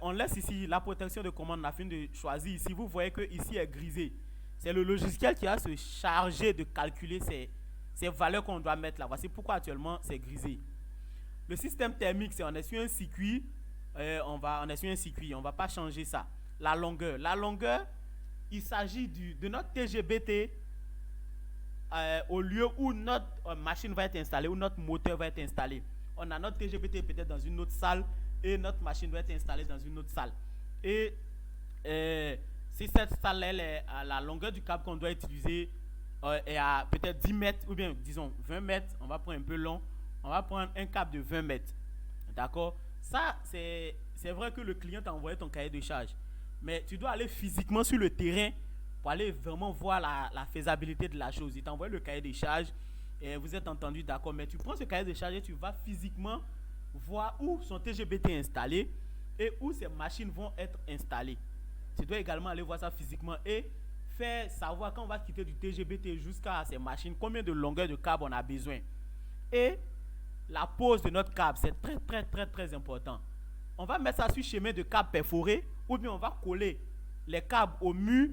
On laisse ici la protection de commande. On a fini de choisir ici. Vous voyez que ici est grisé. C'est le logiciel qui va se charger de calculer ces valeurs qu'on doit mettre là. Voici pourquoi actuellement c'est grisé. Le système thermique, c'est on est sur un circuit. On est sur un circuit. On ne va pas changer ça. La longueur, il s'agit de notre TGBT au lieu où notre machine va être installée, où notre moteur va être installé. On a notre TGBT peut-être dans une autre salle et notre machine va être installée dans une autre salle. Et si cette salle est à la longueur du câble qu'on doit utiliser est à peut-être 10 mètres ou bien disons 20 mètres, on va prendre un peu long, on va prendre un câble de 20 mètres. D'accord? Ça, c'est vrai que le client t'a envoyé ton cahier de charge. Mais tu dois aller physiquement sur le terrain pour aller vraiment voir la faisabilité de la chose. Il t'a envoyé le cahier de charge et vous êtes entendu d'accord. Mais tu prends ce cahier de charge et tu vas physiquement voir où son TGBT est installé et où ces machines vont être installées. Tu dois également aller voir ça physiquement et faire savoir quand on va quitter du TGBT jusqu'à ces machines, combien de longueur de câble on a besoin. Et la pose de notre câble, c'est très important. On va mettre ça sur chemin de câble perforé ou bien on va coller les câbles au mur,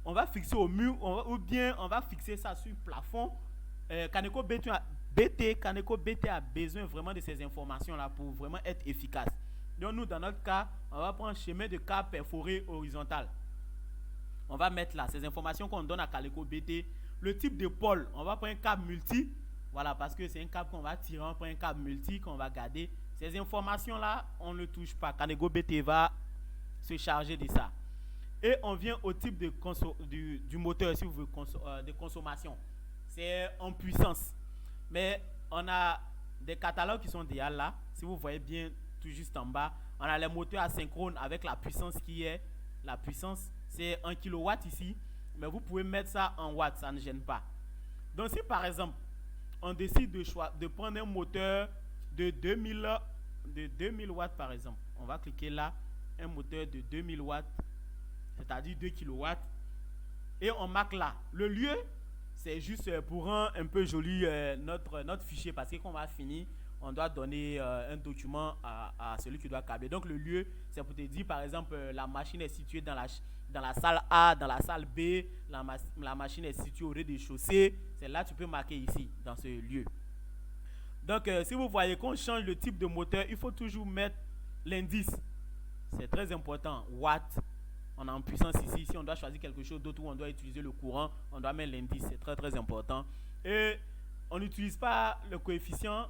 on va fixer au mur ou bien on va fixer ça sur le plafond. Caneco BT a besoin vraiment de ces informations-là pour vraiment être efficace. Donc nous, dans notre cas, on va prendre chemin de câble perforé horizontal. On va mettre là ces informations qu'on donne à Caneco BT. Le type de pôle, on va prendre un câble multi. Voilà, parce que c'est un câble qu'on va tirer, on prend un câble multi qu'on va garder. Ces informations-là, on ne touche pas. Caneco BT va se charger de ça. Et on vient au type de du moteur, si vous voulez, de consommation. C'est en puissance. Mais on a des catalogues qui sont déjà là. Si vous voyez bien, tout juste en bas, on a les moteurs asynchrones avec la puissance qui est. La puissance, c'est 1 kW ici. Mais vous pouvez mettre ça en watts, ça ne gêne pas. Donc si par exemple, on décide de prendre un moteur de 2000 watts par exemple. On va cliquer là, un moteur de 2000 watts, c'est-à-dire 2 kW. Et on marque là. Le lieu, c'est juste pour rendre un peu joli notre fichier parce que quand on va finir, on doit donner un document à celui qui doit câbler. Donc le lieu, c'est pour te dire par exemple, la machine est située dans la salle A, dans la salle B, la machine est située au rez-de-chaussée. C'est là que tu peux marquer ici, dans ce lieu. Donc si vous voyez qu'on change le type de moteur, il faut toujours mettre l'indice. C'est très important. Watt, on est en puissance ici. Si on doit choisir quelque chose d'autre où on doit utiliser le courant, on doit mettre l'indice. C'est très important. Et on n'utilise pas le coefficient.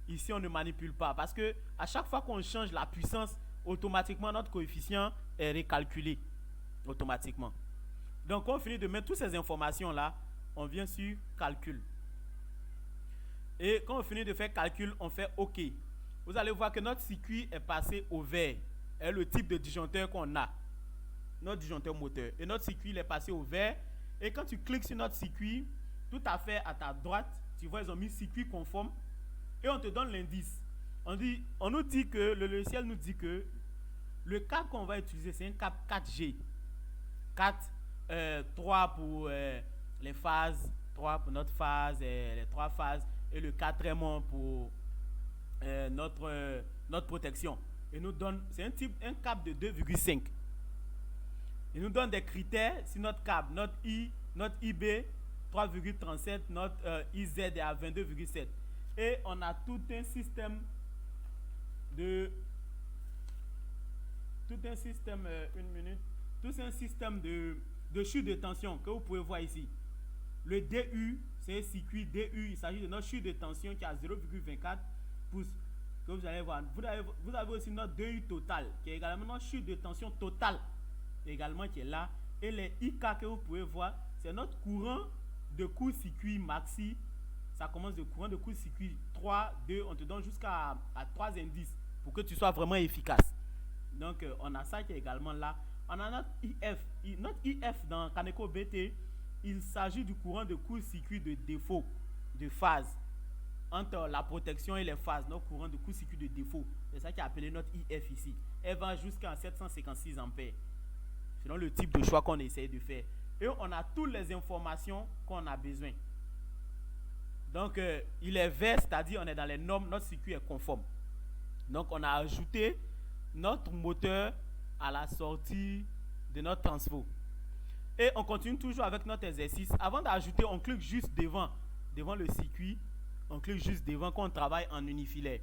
Ici, on ne manipule pas. Parce que à chaque fois qu'on change la puissance, automatiquement, notre coefficient est recalculé. Automatiquement. Donc, quand on finit de mettre toutes ces informations-là, on vient sur calcul. Et quand on finit de faire calcul, on fait OK. Vous allez voir que notre circuit est passé au vert. Et le type de disjoncteur qu'on a. Notre disjoncteur moteur. Et notre circuit est passé au vert. Et quand tu cliques sur notre circuit, tout à fait à ta droite, tu vois, ils ont mis circuit conforme. Et on te donne l'indice. On nous dit que, le logiciel nous dit que Le câble qu'on va utiliser, c'est un câble 4G. 4, 3 pour les phases, 3 pour notre phase, les 3 phases, et le 4 pour notre protection. Il nous donne, c'est un câble de 2,5. Il nous donne des critères sur notre câble, notre IB 3,37, notre IZ est à 22,7. Et on a tout un système de chute de tension que vous pouvez voir ici. Le DU, c'est un circuit DU, il s'agit de notre chute de tension qui est à 0,24 pouces que vous allez voir. Vous avez aussi notre DU total qui est également notre chute de tension totale également qui est là. Et les IK que vous pouvez voir, c'est notre courant de court-circuit maxi. Ça commence de courant de court-circuit 3, 2, on te donne jusqu'à 3 indices pour que tu sois vraiment efficace. Donc on a ça qui est également là. On a notre IF. Notre IF dans Kaneko BT, il s'agit du courant de court-circuit de défaut, de phase. Entre la protection et les phases, notre courant de court-circuit de défaut. C'est ça qui est appelé notre IF ici. Elle va jusqu'à 756 ampères. Selon le type de choix qu'on essaie de faire. Et on a toutes les informations qu'on a besoin. Donc, il est vert, c'est-à-dire on est dans les normes, notre circuit est conforme. Donc, on a ajouté notre moteur à la sortie de notre transfo. Et on continue toujours avec notre exercice. Avant d'ajouter, on clique juste devant le circuit. On clique juste devant quand on travaille en unifilaire.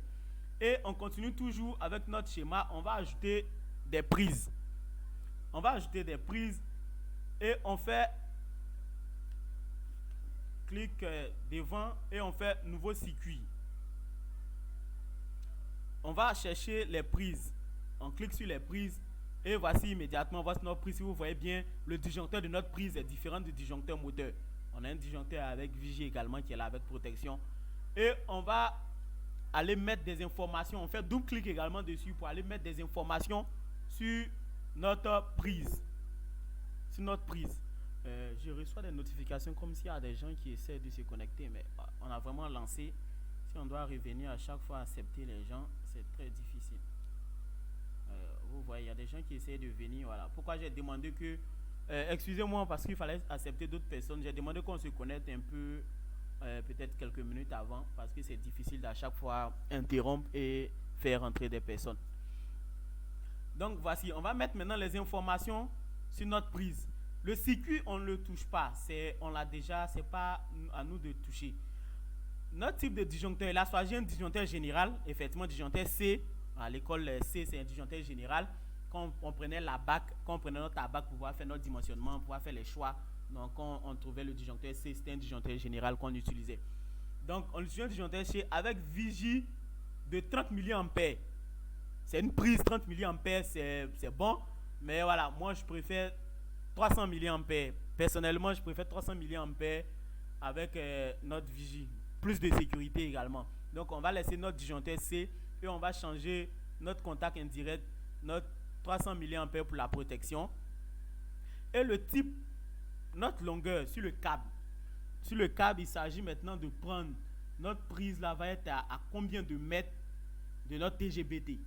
Et on continue toujours avec notre schéma. On va ajouter des prises. Et on fait clic devant et on fait nouveau circuit. On va chercher les prises. On clique sur les prises et voici immédiatement voici notre prise. Si vous voyez bien, le disjoncteur de notre prise est différent du disjoncteur moteur. On a un disjoncteur avec vigie également qui est là avec protection. Et on va aller mettre des informations. On fait double clic également dessus pour aller mettre des informations sur notre prise. Je reçois des notifications comme s'il y a des gens qui essaient de se connecter, mais on a vraiment lancé. Si on doit revenir à chaque fois accepter les gens, c'est très difficile. Vous voyez, il y a des gens qui essaient de venir. Voilà. Pourquoi j'ai demandé que... excusez-moi, parce qu'il fallait accepter d'autres personnes. J'ai demandé qu'on se connecte un peu, peut-être quelques minutes avant, parce que c'est difficile d'à chaque fois interrompre et faire entrer des personnes. Donc voici, on va mettre maintenant les informations sur notre prise. Le circuit, on ne le touche pas. On l'a déjà, c'est pas à nous de toucher. Notre type de disjoncteur, là, soit j'ai un disjoncteur général, effectivement, disjoncteur C. À l'école C, c'est un disjoncteur général. Quand on prenait la BAC, quand on prenait notre ABAC pour pouvoir faire notre dimensionnement, pour pouvoir faire les choix, donc quand on trouvait le disjoncteur C, c'était un disjoncteur général qu'on utilisait. Donc, on utilisait un disjoncteur C avec vigie de 30 mA. C'est une prise 30 mA, c'est bon. Mais voilà, moi, je préfère 300 mA. Personnellement, je préfère 300 mA avec notre vigie. Plus de sécurité également. Donc, on va laisser notre disjoncteur C et on va changer notre contact indirect, notre 300 mA pour la protection. Et le type, notre longueur sur le câble. Sur le câble, il s'agit maintenant de prendre notre prise là, va être à combien de mètres de notre TGBT.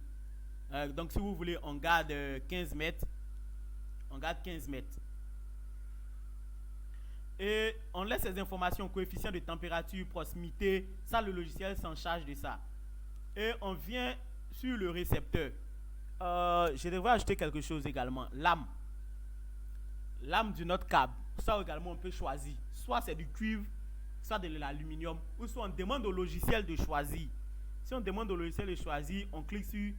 Donc, si vous voulez, on garde 15 mètres. On garde 15 mètres. Et on laisse ces informations, coefficient de température, proximité. Ça, le logiciel s'en charge de ça. Et on vient sur le récepteur. Je devrais ajouter quelque chose également. Lame de notre câble. Ça également, on peut choisir. Soit c'est du cuivre, soit de l'aluminium. Ou soit on demande au logiciel de choisir. Si on demande au logiciel de choisir, on clique sur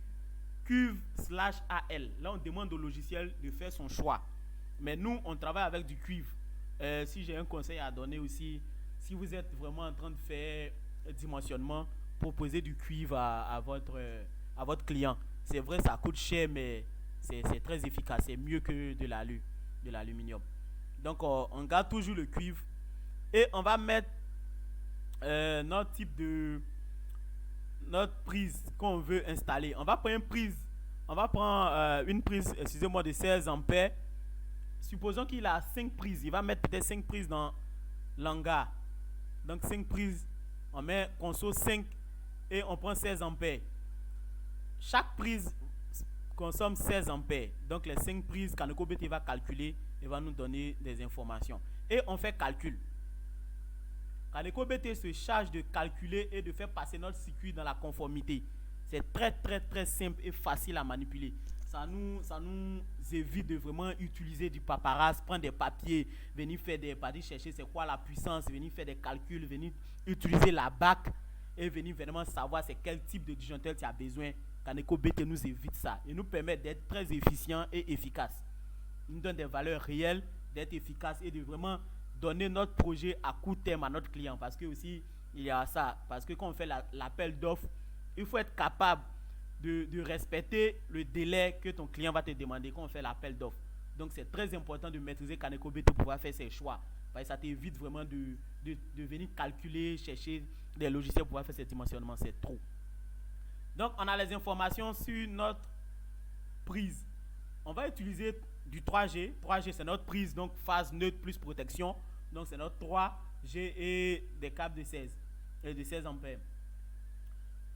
cuivre/AL. Là, on demande au logiciel de faire son choix. Mais nous, on travaille avec du cuivre. Si j'ai un conseil à donner aussi, si vous êtes vraiment en train de faire dimensionnement, proposez du cuivre à votre client. C'est vrai, ça coûte cher, mais c'est très efficace. C'est mieux que de l'aluminium. Donc, on garde toujours le cuivre. Et on va mettre notre type de... notre prise qu'on veut installer. On va prendre une prise, excusez-moi, de 16 ampères. Supposons qu'il a 5 prises. Il va mettre peut-être 5 prises dans l'hangar. Donc 5 prises, on met console 5 et on prend 16 ampères. Chaque prise consomme 16 ampères. Donc les 5 prises, Kaneko BT va calculer et va nous donner des informations. Et on fait calcul. Kaneko BT se charge de calculer et de faire passer notre circuit dans la conformité. C'est très simple et facile à manipuler. Ça nous évite de vraiment utiliser du paparazzi, prendre des papiers, venir faire des parties, chercher c'est quoi la puissance, venir faire des calculs, venir utiliser la BAC et venir vraiment savoir c'est quel type de disjoncteur tu as besoin. Kaneko BT nous évite ça et nous permet d'être très efficient et efficace. Il nous donne des valeurs réelles, d'être efficace et de vraiment donner notre projet à court terme à notre client. Parce que aussi, il y a ça. Parce que quand on fait l'appel d'offres, il faut être capable de respecter le délai que ton client va te demander quand on fait l'appel d'offres. Donc c'est très important de maîtriser Kaneko BT pour pouvoir faire ses choix. Parce que ça t'évite vraiment de venir calculer, chercher des logiciels pour pouvoir faire ces dimensionnements. C'est trop. Donc on a les informations sur notre prise. On va utiliser du 3G. 3G c'est notre prise, donc phase neutre plus protection. Donc c'est notre 3G et des câbles de 16 ampères.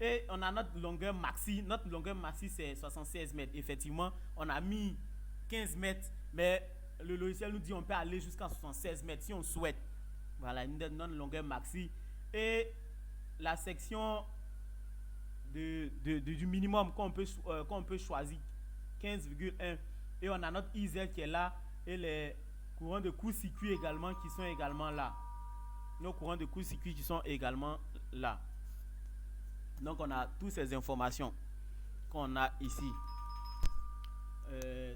Et on a notre longueur maxi. Notre longueur maxi c'est 76 mètres. Effectivement, on a mis 15 mètres, mais le logiciel nous dit on peut aller jusqu'à 76 mètres si on souhaite. Voilà, notre longueur maxi. Et la section du minimum qu'on peut choisir, 15,1. Et on a notre IZ qui est là et les courants de court-circuit également qui sont également là. Nos courants de court-circuit qui sont également là. Donc on a toutes ces informations qu'on a ici.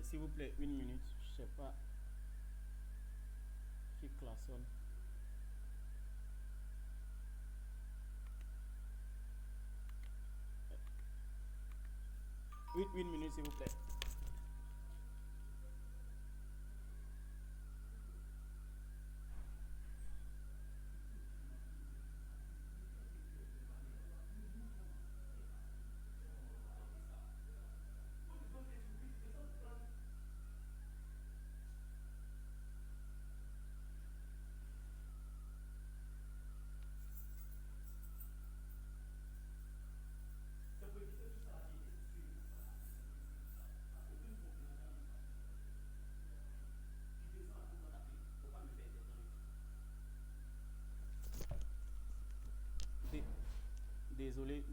S'il vous plaît, une minute. Je sais pas qui klaxonne. Une minute s'il vous plaît.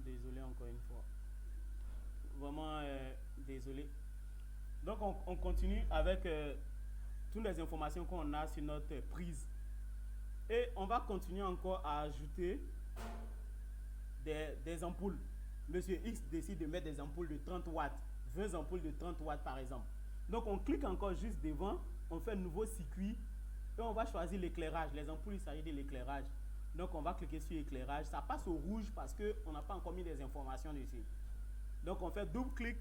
Désolé encore une fois. Vraiment désolé. Donc on continue avec toutes les informations qu'on a sur notre prise. Et on va continuer encore à ajouter des ampoules. Monsieur X décide de mettre des ampoules de 30 watts, 20 ampoules de 30 watts par exemple. Donc on clique encore juste devant, on fait un nouveau circuit et on va choisir l'éclairage. Les ampoules, il s'agit de l'éclairage. Donc on va cliquer sur éclairage. Ça passe au rouge parce qu'on n'a pas encore mis des informations dessus. Donc on fait double clic.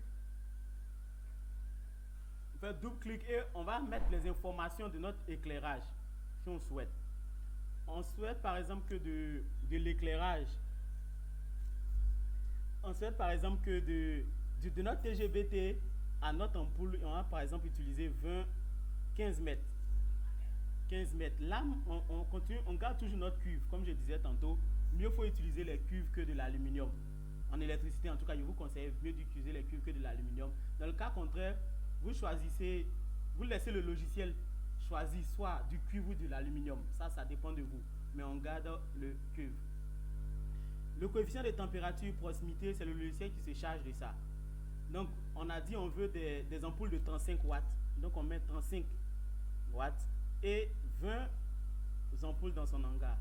On fait double clic et on va mettre les informations de notre éclairage si on souhaite. On souhaite par exemple que de l'éclairage. On souhaite par exemple que de notre TGBT à notre ampoule, on va par exemple utiliser 15 mètres. 15 mètres. Là, on continue, on garde toujours notre cuve. Comme je disais tantôt, mieux faut utiliser les cuves que de l'aluminium. En électricité, en tout cas, je vous conseille mieux d'utiliser les cuves que de l'aluminium. Dans le cas contraire, vous choisissez, vous laissez le logiciel choisir soit du cuivre ou de l'aluminium. Ça dépend de vous. Mais on garde le cuve. Le coefficient de température proximité, c'est le logiciel qui se charge de ça. Donc, on a dit on veut des ampoules de 35 watts. Donc, on met 35 watts et 20 ampoules dans son hangar.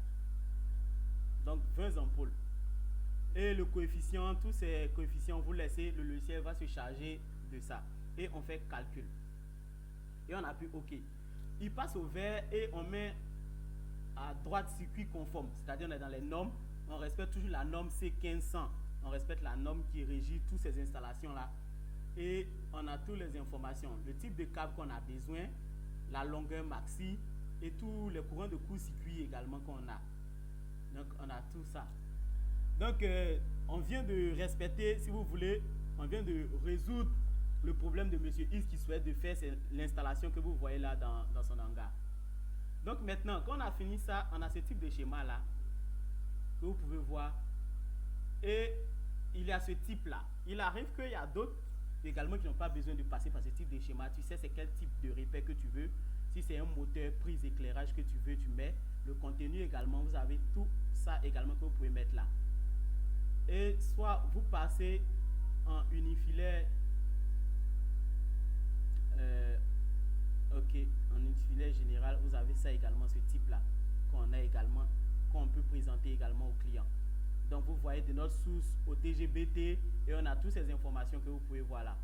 Donc 20 ampoules. Et le coefficient, tous ces coefficients, vous laissez, le logiciel va se charger de ça. Et on fait calcul. Et on appuie OK. Il passe au vert et on met à droite circuit conforme. C'est-à-dire on est dans les normes. On respecte toujours la norme C1500. On respecte la norme qui régit toutes ces installations-là. Et on a toutes les informations. Le type de câble qu'on a besoin, la longueur maxi et tous les courants de court-circuit également qu'on a. Donc on a tout ça. Donc on vient de respecter, si vous voulez, on vient de résoudre le problème de monsieur X qui souhaite de faire l'installation que vous voyez là dans son hangar. Donc maintenant, quand on a fini ça, on a ce type de schéma là que vous pouvez voir. Et il y a ce type là. Il arrive qu'il y a d'autres également qui n'ont pas besoin de passer par ce type de schéma. Tu sais c'est quel type de repère que tu veux. Si c'est un moteur, prise, éclairage que tu veux, tu mets. Le contenu également, vous avez tout ça également que vous pouvez mettre là. Et soit vous passez en unifilaire, ok, en unifilaire général, vous avez ça également, ce type là, qu'on a également, qu'on peut présenter également au client. Donc vous voyez de notre source au TGBT et on a toutes ces informations que vous pouvez voir là.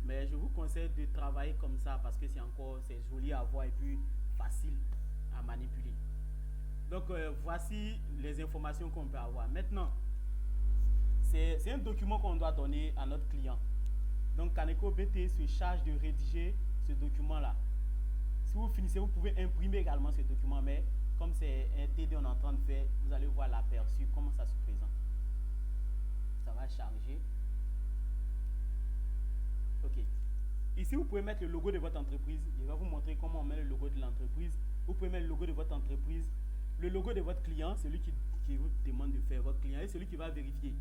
Mais je vous conseille de travailler comme ça parce que c'est joli à voir et puis facile à manipuler. Donc voici les informations qu'on peut avoir. Maintenant, c'est un document qu'on doit donner à notre client. Donc Caneco BT se charge de rédiger ce document là. Si vous finissez, vous pouvez imprimer également ce document, mais comme c'est un TD on est en train de faire, vous allez voir l'aperçu, comment ça se présente. Ça va charger. Ok. Ici, vous pouvez mettre le logo de votre entreprise. Je vais vous montrer comment on met le logo de l'entreprise. Vous pouvez mettre le logo de votre entreprise. Le logo de votre client, celui qui vous demande de faire votre client, et celui qui va vérifier.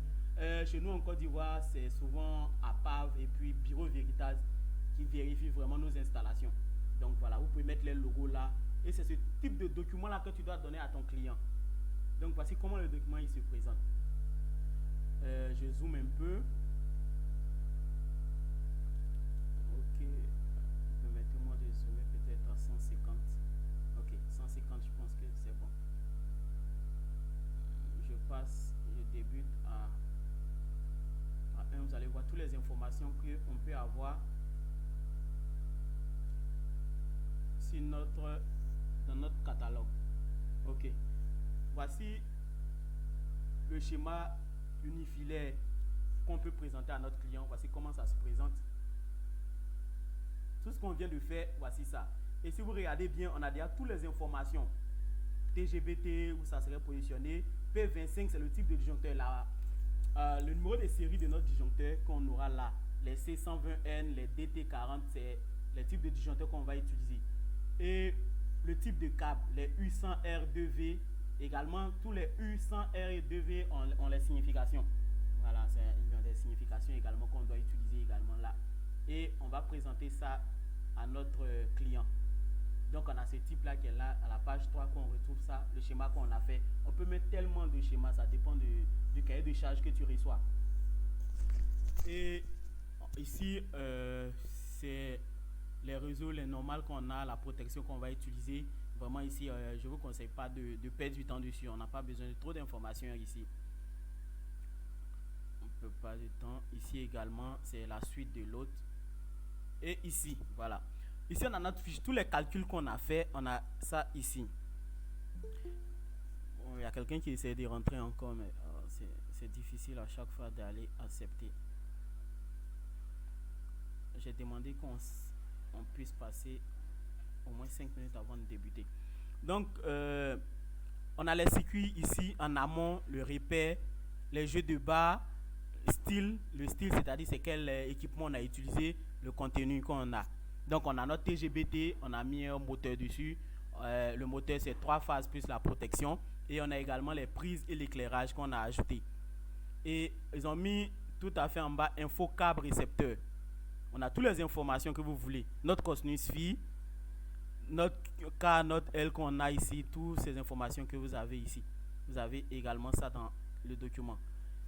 Chez nous en Côte d'Ivoire, c'est souvent APAV et puis Bureau Veritas qui vérifie vraiment nos installations. Donc voilà, vous pouvez mettre les logos là. Et c'est ce type de document là que tu dois donner à ton client. Donc voici comment le document il se présente. Je zoome un peu. Ok, permettez-moi de zoomer peut-être à 150. Ok, 150, je pense que c'est bon. Je passe, je débute à 1. Vous allez voir toutes les informations qu'on peut avoir sur dans notre catalogue. Ok, voici le schéma unifilaire qu'on peut présenter à notre client. Voici comment ça se présente. Tout ce qu'on vient de faire, voici ça. Et si vous regardez bien, on a déjà toutes les informations. TGBT, où ça serait positionné. P25, c'est le type de disjoncteur là. Le numéro de série de notre disjoncteur qu'on aura là. Les C120N, les DT40, c'est les types de disjoncteurs qu'on va utiliser. Et le type de câble, les U100R2V, également tous les U100R2V ont les significations. Voilà, ils ont des significations également qu'on doit utiliser également là. Et on va présenter ça à notre client. Donc on a ce type là qui est là à la page 3 qu'on retrouve ça, le schéma qu'on a fait. On peut mettre tellement de schémas, ça dépend du cahier de charge que tu reçois. Et ici c'est les réseaux, les normales qu'on a, la protection qu'on va utiliser. Vraiment ici je vous conseille pas de perdre du temps dessus, on n'a pas besoin de trop d'informations ici. On ne peut pas de temps. Ici également c'est la suite de l'autre. Et ici, voilà. Ici, on a notre fiche. Tous les calculs qu'on a fait, on a ça ici. Bon, il y a quelqu'un qui essaie de rentrer encore, mais c'est difficile à chaque fois d'aller accepter. J'ai demandé qu'on puisse passer au moins 5 minutes avant de débuter. Donc, on a les circuits ici en amont, le repère, les jeux de bas, style, le style, c'est-à-dire c'est quel équipement on a utilisé, le contenu qu'on a. Donc on a notre TGBT, on a mis un moteur dessus. Le moteur c'est 3 phases plus la protection. Et on a également les prises et l'éclairage qu'on a ajouté. Et ils ont mis tout à fait en bas info câble récepteur. On a toutes les informations que vous voulez. Notre cosinus phi, notre K, notre L qu'on a ici, toutes ces informations que vous avez ici. Vous avez également ça dans le document.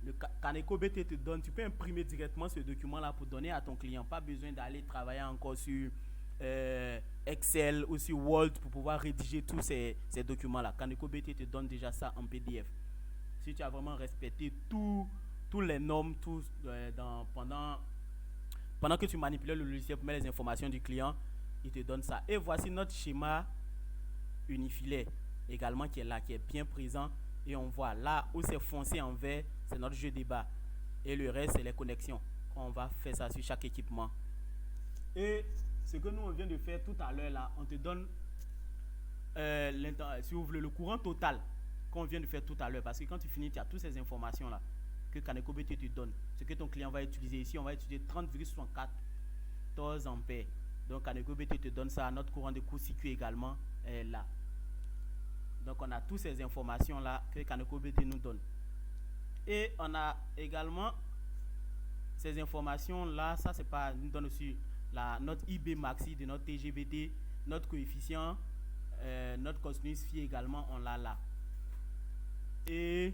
Le Caneco BT te donne, tu peux imprimer directement ce document là pour donner à ton client. Pas besoin d'aller travailler encore sur Excel ou sur Word pour pouvoir rédiger tous ces documents là. Caneco BT te donne déjà ça en PDF. Si tu as vraiment respecté tous les normes pendant que tu manipules le logiciel pour mettre les informations du client, il te donne ça. Et voici notre schéma unifilaire également qui est là, qui est bien présent. Et on voit là où c'est foncé en vert, c'est notre jeu de bas. Et le reste, c'est les connexions. On va faire ça sur chaque équipement. Et ce que nous, on vient de faire tout à l'heure là, on te donne si vous voulez, le courant total qu'on vient de faire tout à l'heure. Parce que quand tu finis, tu as toutes ces informations là que Caneco BT te donne. Ce que ton client va utiliser ici, on va utiliser 30,74 ampères. Donc Caneco BT te donne ça. Notre courant de court-circuit également est là. Donc on a toutes ces informations là que Caneco BT nous donne. Et on a également Ces informations-là, ça c'est pas, nous donne aussi notre IB maxi de notre TGVT, notre coefficient, notre cosinus phi également, on l'a là. Et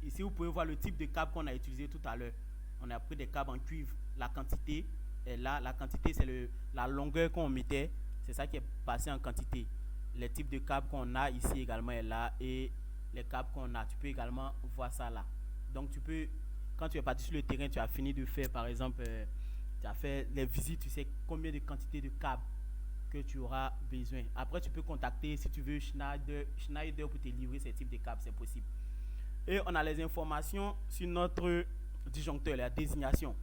ici, vous pouvez voir le type de câble qu'on a utilisé tout à l'heure. On a pris des câbles en cuivre. La quantité est là. La quantité, c'est la longueur qu'on mettait. C'est ça qui est passé en quantité. Les types de câbles qu'on a ici également est là. Et les câbles qu'on a, tu peux également voir ça là. Donc, tu peux, quand tu es parti sur le terrain, tu as fini de faire, par exemple, tu as fait les visites, tu sais combien de quantité de câbles que tu auras besoin. Après, tu peux contacter, si tu veux, Schneider pour te livrer ces types de câbles, c'est possible. Et on a les informations sur notre disjoncteur, la désignation.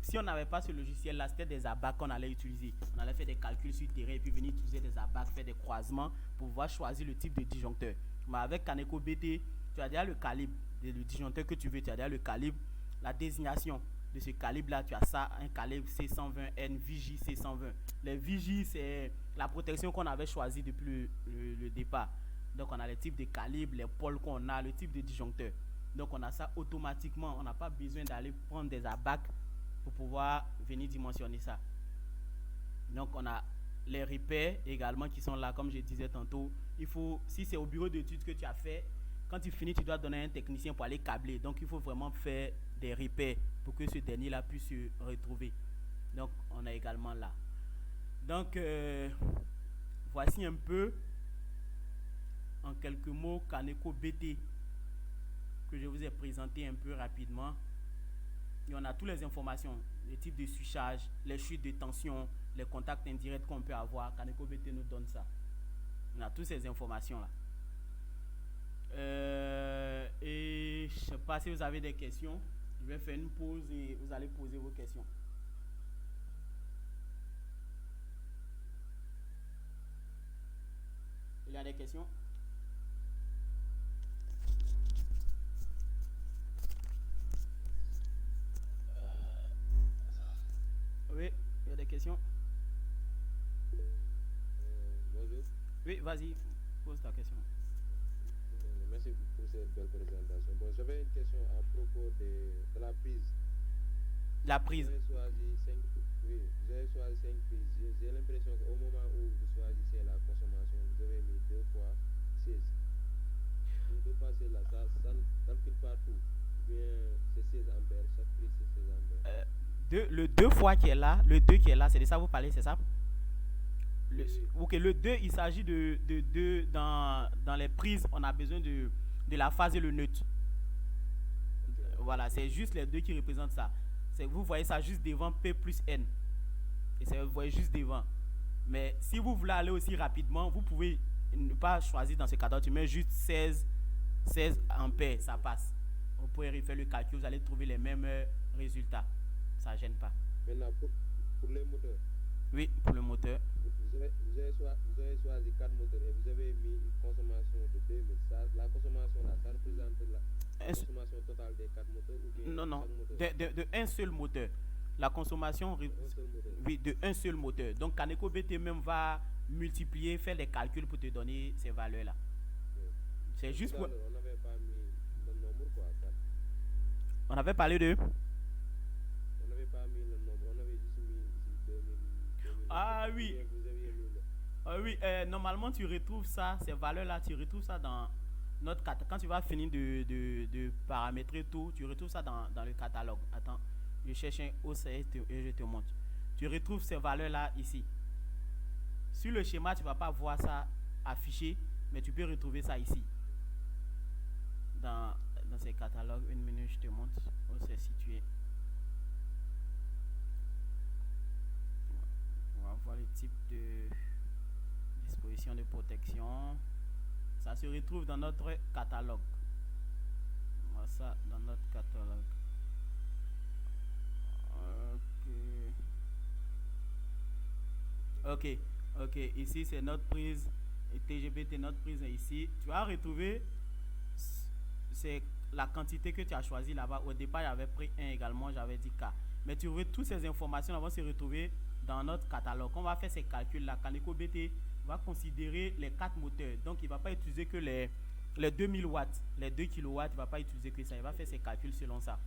Si on n'avait pas ce logiciel-là, c'était des abacs qu'on allait utiliser. On allait faire des calculs sur le terrain et puis venir utiliser des abacs, faire des croisements pour pouvoir choisir le type de disjoncteur. Mais avec Kaneko BT, tu as déjà le calibre, le disjoncteur que tu veux, tu as déjà le calibre, la désignation de ce calibre-là, tu as ça, un calibre C120N, Vigie C120. Les Vigie, c'est la protection qu'on avait choisie depuis le départ. Donc, on a les types de calibres, les pôles qu'on a, le type de disjoncteur. Donc, on a ça automatiquement. On n'a pas besoin d'aller prendre des abacs pour pouvoir venir dimensionner ça. Donc, on a les repères également qui sont là, comme je disais tantôt. Il faut, si c'est au bureau d'études que tu as fait, quand tu finis, tu dois donner à un technicien pour aller câbler. Donc, il faut vraiment faire des repères pour que ce dernier-là puisse se retrouver. Donc, on a également là. Donc, voici un peu, en quelques mots, Kaneko BT, que je vous ai présenté un peu rapidement. Et on a toutes les informations, les types de switchage, les chutes de tension, les contacts indirects qu'on peut avoir. Kaneko BT nous donne ça. On a toutes ces informations-là. Et je ne sais pas si vous avez des questions. Je vais faire une pause et vous allez poser vos questions. Il y a des questions? Oui, il y a des questions? Bonjour. Oui, vas-y, pose ta question. Merci pour cette belle présentation. Bon, j'avais une question à propos de la prise. La prise. Vous avez choisi 5 prises. J'ai l'impression qu'au moment où vous choisissez la consommation, vous avez mis 2 fois 16. Vous deux fois 16 là, ça calcule pas tout. Ou bien c'est 16 ampères, chaque prise c'est 16 ampères. Le 2 fois qui est là, le 2 qui est là, c'est de ça que vous parlez, c'est ça? Ok, le 2, il s'agit de 2 dans les prises, on a besoin de la phase et le neutre. Voilà, c'est juste les 2 qui représentent ça. Vous voyez ça juste devant P plus N. Et vous voyez juste devant. Mais si vous voulez aller aussi rapidement, vous pouvez ne pas choisir dans ce cas-là. Tu mets juste 16 ampères, ça passe. Vous pouvez refaire le calcul, vous allez trouver les mêmes résultats. Ça ne gêne pas. Maintenant, pour les moteurs. Oui, pour le moteur. Vous avez choisi 4 moteurs et vous avez mis une consommation de 2000. La consommation là, ça représente la consommation totale des 4 moteurs ou bien non, de un seul moteur. La consommation, oui, de un seul moteur. Donc, Kaneko BT même va multiplier, faire les calculs pour te donner ces valeurs-là. Oui. C'est juste pour... On n'avait pas mis le nombre, quoi. 4. On avait parlé de... On n'avait pas mis le nombre, on avait juste mis ici 2000. Ah oui. Vous aviez mis Oui, normalement, tu retrouves ça, ces valeurs-là, tu retrouves ça dans notre catalogue. Quand tu vas finir de paramétrer tout, tu retrouves ça dans le catalogue. Attends, je cherche un OCS et je te montre. Tu retrouves ces valeurs-là ici. Sur le schéma, tu ne vas pas voir ça affiché, mais tu peux retrouver ça ici. Dans ces catalogues, une minute, je te montre où c'est situé. On va voir le type de disposition de protection. Ça se retrouve dans notre catalogue. On voit ça dans notre catalogue. Ok. Ici, c'est notre prise. Et TGBT, notre prise est ici. Tu vas retrouver, c'est la quantité que tu as choisie là-bas. Au départ, j'avais pris 1 également, j'avais dit K. Mais tu retrouves toutes ces informations vont se retrouver dans notre catalogue. On va faire ces calculs-là. Kaneko BT va considérer les 4 moteurs. Donc, il ne va pas utiliser que les 2000 watts, les 2 kW, il ne va pas utiliser que ça. Il va faire ses calculs selon ça.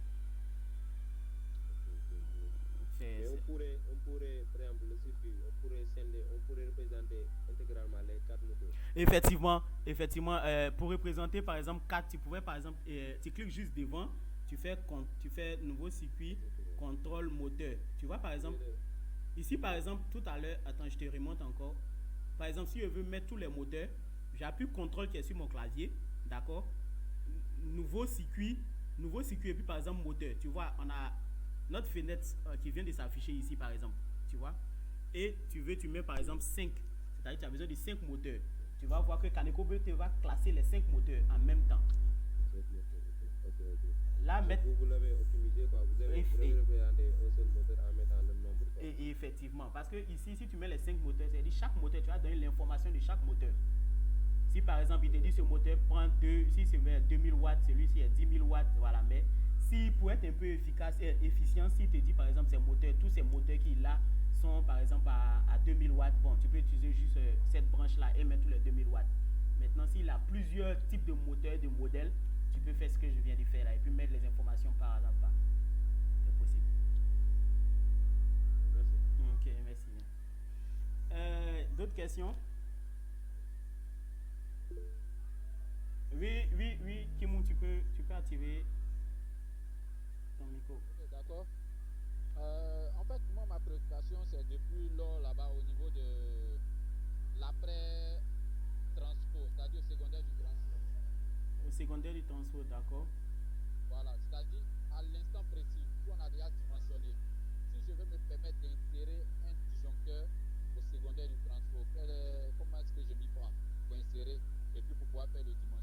C'est- Mais c'est- on pourrait, par exemple, le circuit, on pourrait représenter intégralement les 4 moteurs. Effectivement, pour représenter par exemple 4, tu pouvais par exemple, tu cliques juste devant, tu fais nouveau circuit, contrôle moteur. Tu vois par exemple, ici par exemple, tout à l'heure, attends, je te remonte encore. Par exemple, si je veux mettre tous les moteurs, j'appuie contrôle qui est sur mon clavier, d'accord? Nouveau circuit et puis par exemple moteur. Tu vois, on a notre fenêtre qui vient de s'afficher ici par exemple, tu vois? Et tu mets par exemple 5, c'est-à-dire tu as besoin de 5 moteurs. Tu vas voir que Kaneko te va classer les 5 moteurs en même temps. Là, Donc, mettre. vous l'avez optimisé, quoi. Vous avez représenté un seul moteur en mettant le nombre, quoi. Et effectivement, parce que ici, si tu mets les 5 moteurs, c'est-à-dire chaque moteur, tu vas donner l'information de chaque moteur. Si par exemple, il te dit ce moteur prend 2, si c'est 2000 watts, celui-ci est 10 000 watts, voilà. Mais si pour être un peu efficace et efficient, s'il te dit par exemple, tous ces moteurs qu'il a sont par exemple à 2000 watts, bon, tu peux utiliser juste cette branche-là et mettre tous les 2000 watts. Maintenant, s'il a plusieurs types de moteurs, de modèles, tu peux faire ce que je viens de faire là et puis mettre les informations par hasard. C'est possible. Merci. Ok, merci. D'autres questions? Oui, Kimou, tu peux activer ton micro. Ok, d'accord. En fait, moi, ma préoccupation, c'est depuis lors là-bas au niveau de l'après-transport, c'est-à-dire au secondaire du transport. Au secondaire du transport, d'accord. Voilà, c'est-à-dire à l'instant précis où on a déjà dimensionné. Si je veux me permettre d'insérer un disjoncteur au secondaire du transport, comment est-ce que je m'y prends pour insérer et puis pour pouvoir faire le dimensionnement?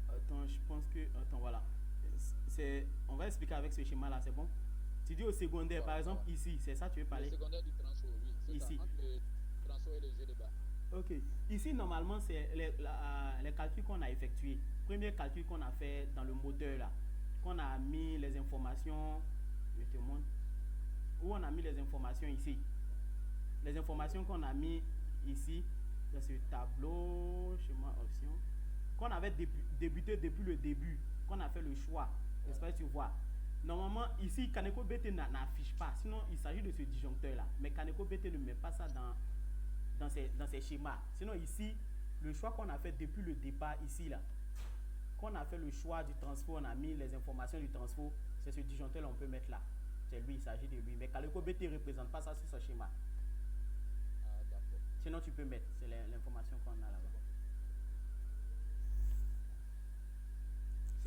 Attends, je pense que. Attends, voilà. On va expliquer avec ce schéma-là, c'est bon? Tu dis au secondaire, par exemple, ici, c'est ça que tu veux parler? Le secondaire du transport, oui. C'est Ici. ça, entre le transport et le jeu de bas. Ok. Ici, normalement, c'est les calculs qu'on a effectués. Premier calcul qu'on a fait dans le moteur, là. Qu'on a mis les informations. Je te montre. Où on a mis les informations ici. Les informations qu'on a mis ici, dans ce tableau, schéma option, qu'on avait débuté depuis le début, qu'on a fait le choix. J'espère que tu vois. Normalement, ici, Kaneko BT n'affiche pas. Sinon, il s'agit de ce disjoncteur-là. Mais Kaneko BT ne met pas ça dans ces schémas. Sinon, ici, le choix qu'on a fait depuis le départ, ici, là, qu'on a fait le choix du transport, on a mis les informations du transport, c'est ce disjoncteur-là, on peut mettre là. C'est lui, il s'agit de lui. Mais Kaneko BT ne représente pas ça sur ce schéma. Ah, d'accord. Sinon, tu peux mettre. C'est l'information qu'on a là-bas.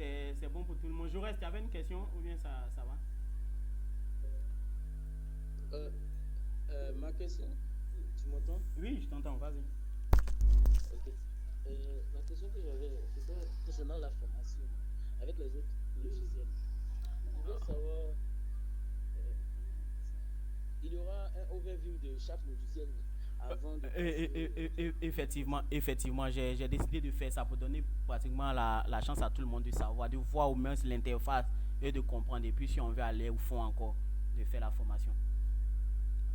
C'est bon pour tout le monde. Je reste, il y avait une question ou bien ça va? Ma question, tu m'entends? Oui, je t'entends, vas-y. Ok. La question que j'avais, c'était concernant la formation avec les autres logiciels. Je voulais savoir, il y aura un overview de chaque logiciel avant de... Effectivement, j'ai décidé de faire ça pour donner pratiquement la chance à tout le monde de savoir, de voir au moins l'interface et de comprendre. Et puis si on veut aller au fond encore, de faire la formation.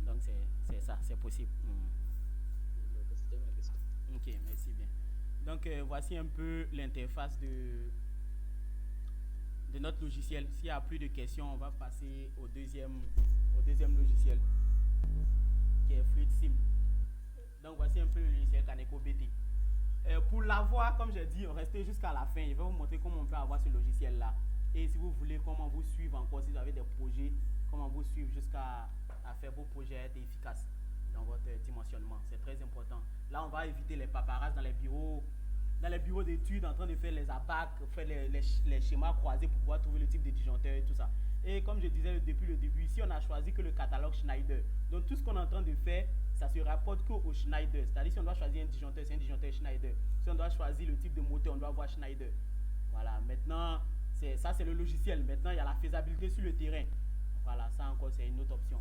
Donc c'est ça, c'est possible. C'était ma question. Ok, merci bien. Donc voici un peu l'interface de notre logiciel. S'il n'y a plus de questions, on va passer au deuxième logiciel qui est Fluid Sim. Donc voici un peu le logiciel Kaneko BT. Pour l'avoir, comme j'ai dit, restez jusqu'à la fin. Je vais vous montrer comment on peut avoir ce logiciel-là. Et si vous voulez, comment vous suivre encore, si vous avez des projets, comment vous suivre jusqu'à faire vos projets être efficaces dans votre dimensionnement. C'est très important. Là, on va éviter les paparazzes dans les bureaux d'études en train de faire les attaques, faire les schémas croisés pour pouvoir trouver le type de disjoncteur et tout ça. Et comme je disais depuis le début, ici on a choisi que le catalogue Schneider. Donc tout ce qu'on est en train de faire, ça se rapporte qu'au Schneider. C'est-à-dire si on doit choisir un disjoncteur, c'est un disjoncteur Schneider. Si on doit choisir le type de moteur, on doit voir Schneider. Voilà, maintenant, ça c'est le logiciel. Maintenant, il y a la faisabilité sur le terrain. Voilà, ça encore c'est une autre option.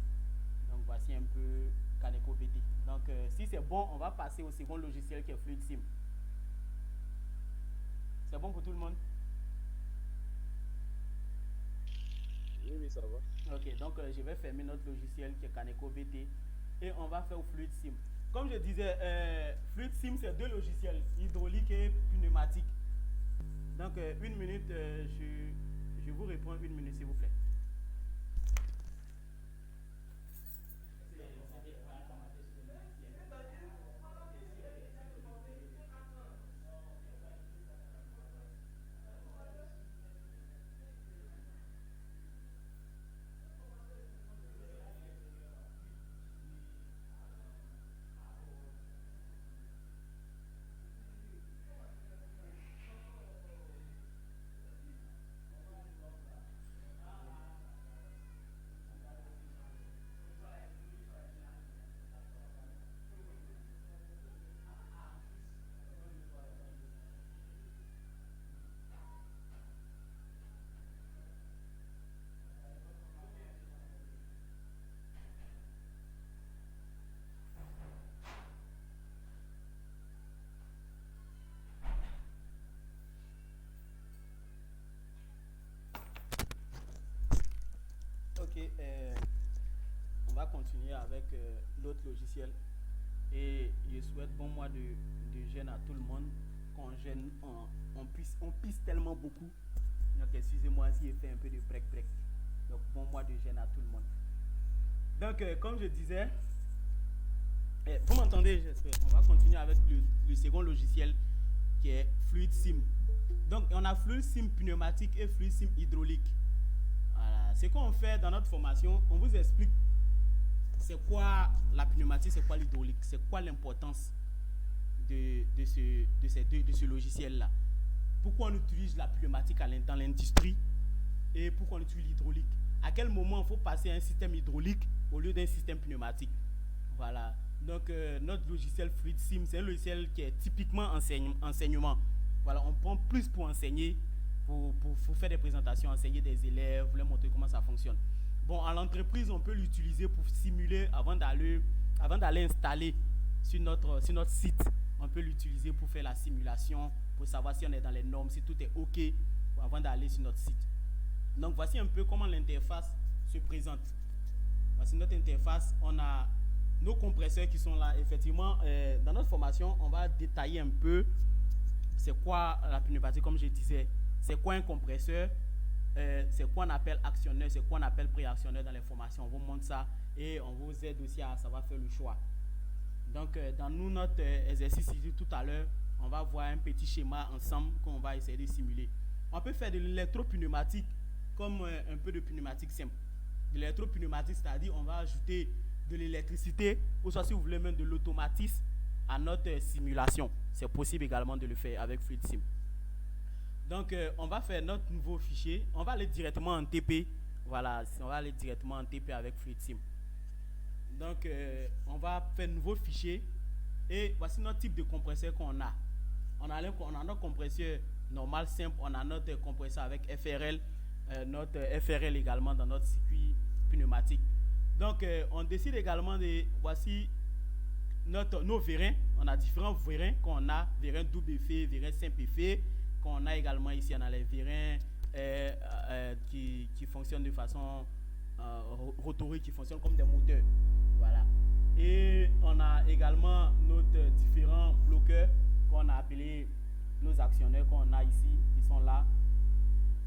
Donc voici un peu Kaneko BT. Donc si c'est bon, on va passer au second logiciel qui est Fluid Sim. C'est bon pour tout le monde? Oui, ça va. Ok, donc je vais fermer notre logiciel qui est Kaneko BT et on va faire au Fluid Sim. Comme je disais, Fluid Sim c'est deux logiciels, hydraulique et pneumatique. Donc, une minute, je vous réponds une minute, s'il vous plaît. Ok, on va continuer avec l'autre logiciel. Et je souhaite bon mois de jeûne à tout le monde. Quand on jeûne, on pisse tellement beaucoup. Donc excusez-moi si je fais un peu de break. Donc bon mois de jeûne à tout le monde. Donc comme je disais, vous m'entendez, j'espère. On va continuer avec le second logiciel qui est Fluid Sim. Donc on a Fluid Sim pneumatique et Fluid Sim hydraulique. Voilà. Ce qu'on fait dans notre formation, on vous explique c'est quoi la pneumatique, c'est quoi l'hydraulique, c'est quoi l'importance de ce logiciel-là. Pourquoi on utilise la pneumatique dans l'industrie et pourquoi on utilise l'hydraulique. À quel moment il faut passer à un système hydraulique au lieu d'un système pneumatique. Voilà. Donc notre logiciel Fluid Sim, c'est un logiciel qui est typiquement enseignement. Voilà, on prend plus pour enseigner, pour faire des présentations, enseigner des élèves, leur montrer comment ça fonctionne. Bon, à l'entreprise, on peut l'utiliser pour simuler avant d'aller installer sur notre site. On peut l'utiliser pour faire la simulation, pour savoir si on est dans les normes, si tout est OK avant d'aller sur notre site. Donc, voici un peu comment l'interface se présente. Voici notre interface. On a nos compresseurs qui sont là. Effectivement, dans notre formation, on va détailler un peu c'est quoi la pneumatique, comme je disais. C'est quoi un compresseur, c'est quoi on appelle actionneur, c'est quoi on appelle préactionneur dans les formations. On vous montre ça et on vous aide aussi à savoir faire le choix. Donc, dans notre exercice ici tout à l'heure, on va voir un petit schéma ensemble qu'on va essayer de simuler. On peut faire de l'électropneumatique comme un peu de pneumatique simple. De l'électropneumatique, c'est-à-dire on va ajouter de l'électricité ou soit si vous voulez même de l'automatisme à notre simulation. C'est possible également de le faire avec Fluid Sim. Donc, on va faire notre nouveau fichier. On va aller directement en TP. Voilà, on va aller directement en TP avec Fluid Sim. Donc, on va faire un nouveau fichier. Et voici notre type de compresseur qu'on a. On a notre compresseur normal, simple. On a notre compresseur avec FRL. Notre FRL également dans notre circuit pneumatique. Donc, on décide également de... Voici nos vérins. On a différents vérins qu'on a. Vérins double effet, vérins simple effet. Qu'on a également ici, on a les vérins qui fonctionnent de façon rotorique, qui fonctionnent comme des moteurs. Voilà. Et on a également nos différents bloqueurs qu'on a appelés nos actionneurs qu'on a ici, qui sont là.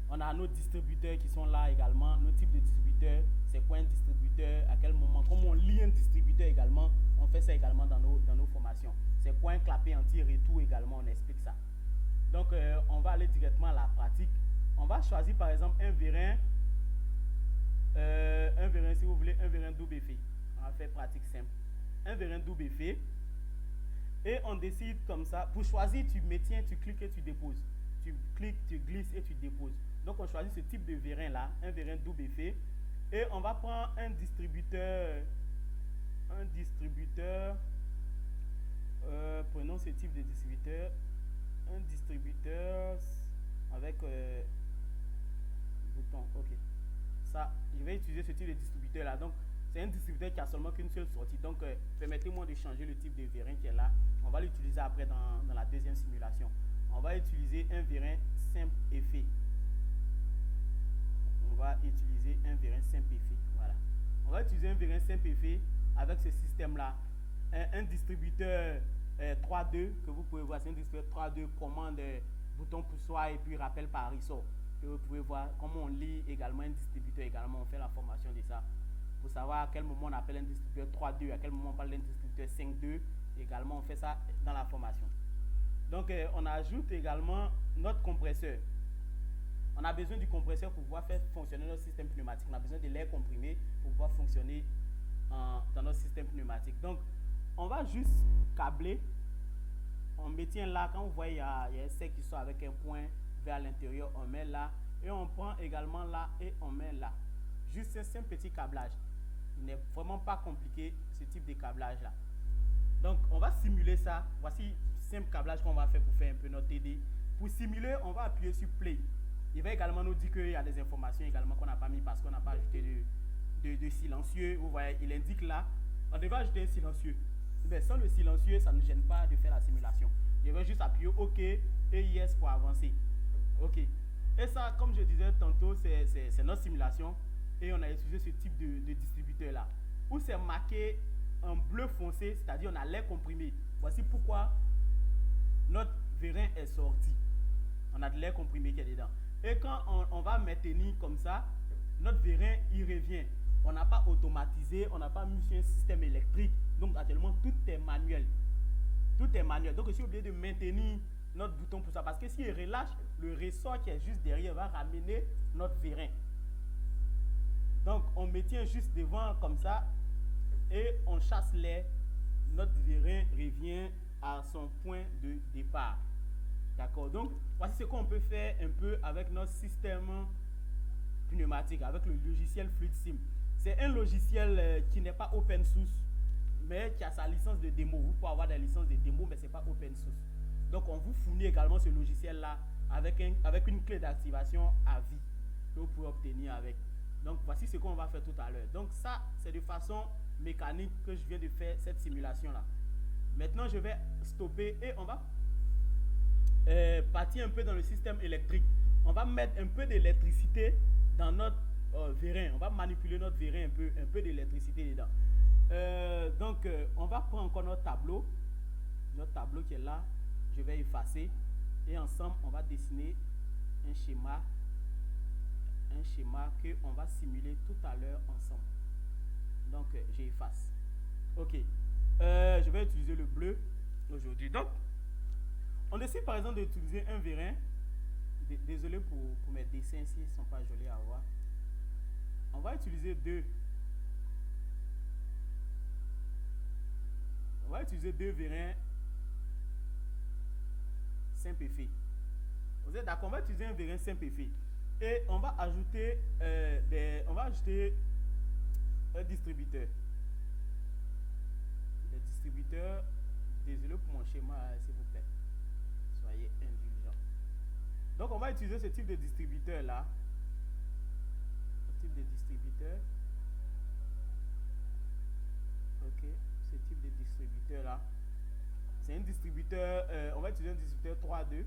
On a nos distributeurs qui sont là également. Nos types de distributeurs, c'est quoi un distributeur, à quel moment, comment on lie un distributeur également. On fait ça également dans nos formations. C'est quoi un clapet anti-retour également, on explique ça. Donc, on va aller directement à la pratique. On va choisir par exemple un vérin, si vous voulez, un vérin double effet. On va faire pratique simple. Un vérin double effet. Et on décide comme ça. Pour choisir, tu maintiens, tu cliques et tu déposes. Tu cliques, tu glisses et tu déposes. Donc, on choisit ce type de vérin là, un vérin double effet. Et on va prendre un distributeur. Prenons ce type de distributeur. Un distributeur avec bouton, ok. Ça, je vais utiliser ce type de distributeur là. Donc, c'est un distributeur qui a seulement qu'une seule sortie. Donc, permettez-moi de changer le type de vérin qui est là. On va l'utiliser après dans la deuxième simulation. On va utiliser un vérin simple effet. On va utiliser un vérin simple effet. Voilà. On va utiliser un vérin simple effet avec ce système là. Un distributeur 3.2 que vous pouvez voir, c'est un distributeur 3.2 commande bouton poussoir et puis rappel par ressort. Et vous pouvez voir comment on lit également un distributeur, également on fait la formation de ça. Pour savoir à quel moment on appelle un distributeur 3.2, à quel moment on parle d'un distributeur 5.2, également on fait ça dans la formation. Donc on ajoute également notre compresseur. On a besoin du compresseur pour pouvoir faire fonctionner notre système pneumatique. On a besoin de l'air comprimé pour pouvoir fonctionner dans notre système pneumatique. Donc on va juste câbler. On maintient là, quand vous voyez il y a un sec qui sort avec un point vers l'intérieur, on met là. Et on prend également là et on met là. Juste un simple petit câblage. Il n'est vraiment pas compliqué ce type de câblage là. Donc on va simuler ça. Voici le simple câblage qu'on va faire pour faire un peu notre TD. Pour simuler, on va appuyer sur play. Il va également nous dire qu'il y a des informations également qu'on n'a pas mis parce qu'on n'a pas ajouté de silencieux. Vous voyez, il indique là, on devrait ajouter un silencieux. Mais sans le silencieux, ça ne nous gêne pas de faire la simulation. Je vais juste appuyer OK et Yes pour avancer. OK. Et ça, comme je disais tantôt, c'est notre simulation. Et on a utilisé ce type de distributeur là. Où c'est marqué en bleu foncé, c'est-à-dire on a l'air comprimé. Voici pourquoi notre vérin est sorti. On a de l'air comprimé qui est dedans. Et quand on va maintenir comme ça, notre vérin il revient. On n'a pas automatisé, on n'a pas mis sur un système électrique. Donc actuellement tout est manuel. Tout est manuel. Donc je suis obligé de maintenir notre bouton pour ça. Parce que s'il relâche, le ressort qui est juste derrière va ramener notre vérin. Donc on maintient juste devant comme ça et on chasse l'air. Notre vérin revient à son point de départ. D'accord. Donc voici ce qu'on peut faire un peu avec notre système pneumatique, avec le logiciel FluidSim. C'est un logiciel qui n'est pas open source, mais qui a sa licence de démo. Vous pouvez avoir des licences de démo, mais ce n'est pas open source. Donc on vous fournit également ce logiciel-là avec une clé d'activation à vie que vous pouvez obtenir avec. Donc voici ce qu'on va faire tout à l'heure. Donc ça, c'est de façon mécanique que je viens de faire cette simulation-là. Maintenant, je vais stopper et on va partir un peu dans le système électrique. On va mettre un peu d'électricité dans notre vérin. On va manipuler notre vérin un peu d'électricité dedans. Donc, on va prendre encore notre tableau qui est là. Je vais effacer et ensemble, on va dessiner un schéma que on va simuler tout à l'heure ensemble. Donc, j'efface. Ok. Je vais utiliser le bleu aujourd'hui. Donc, on décide par exemple d'utiliser un vérin. Désolé pour mes dessins s'ils ne sont pas jolis à voir. On va utiliser deux. On va utiliser deux vérins simple effet. Vous êtes d'accord? On va utiliser un vérin simple effet. Et on va ajouter un distributeur. Le distributeur, désolé pour mon schéma, s'il vous plaît. Soyez indulgents. Donc on va utiliser ce type de distributeur là. Ce type de distributeur. Ok, ce type de distributeur là. C'est un distributeur, on va utiliser un distributeur 3.2.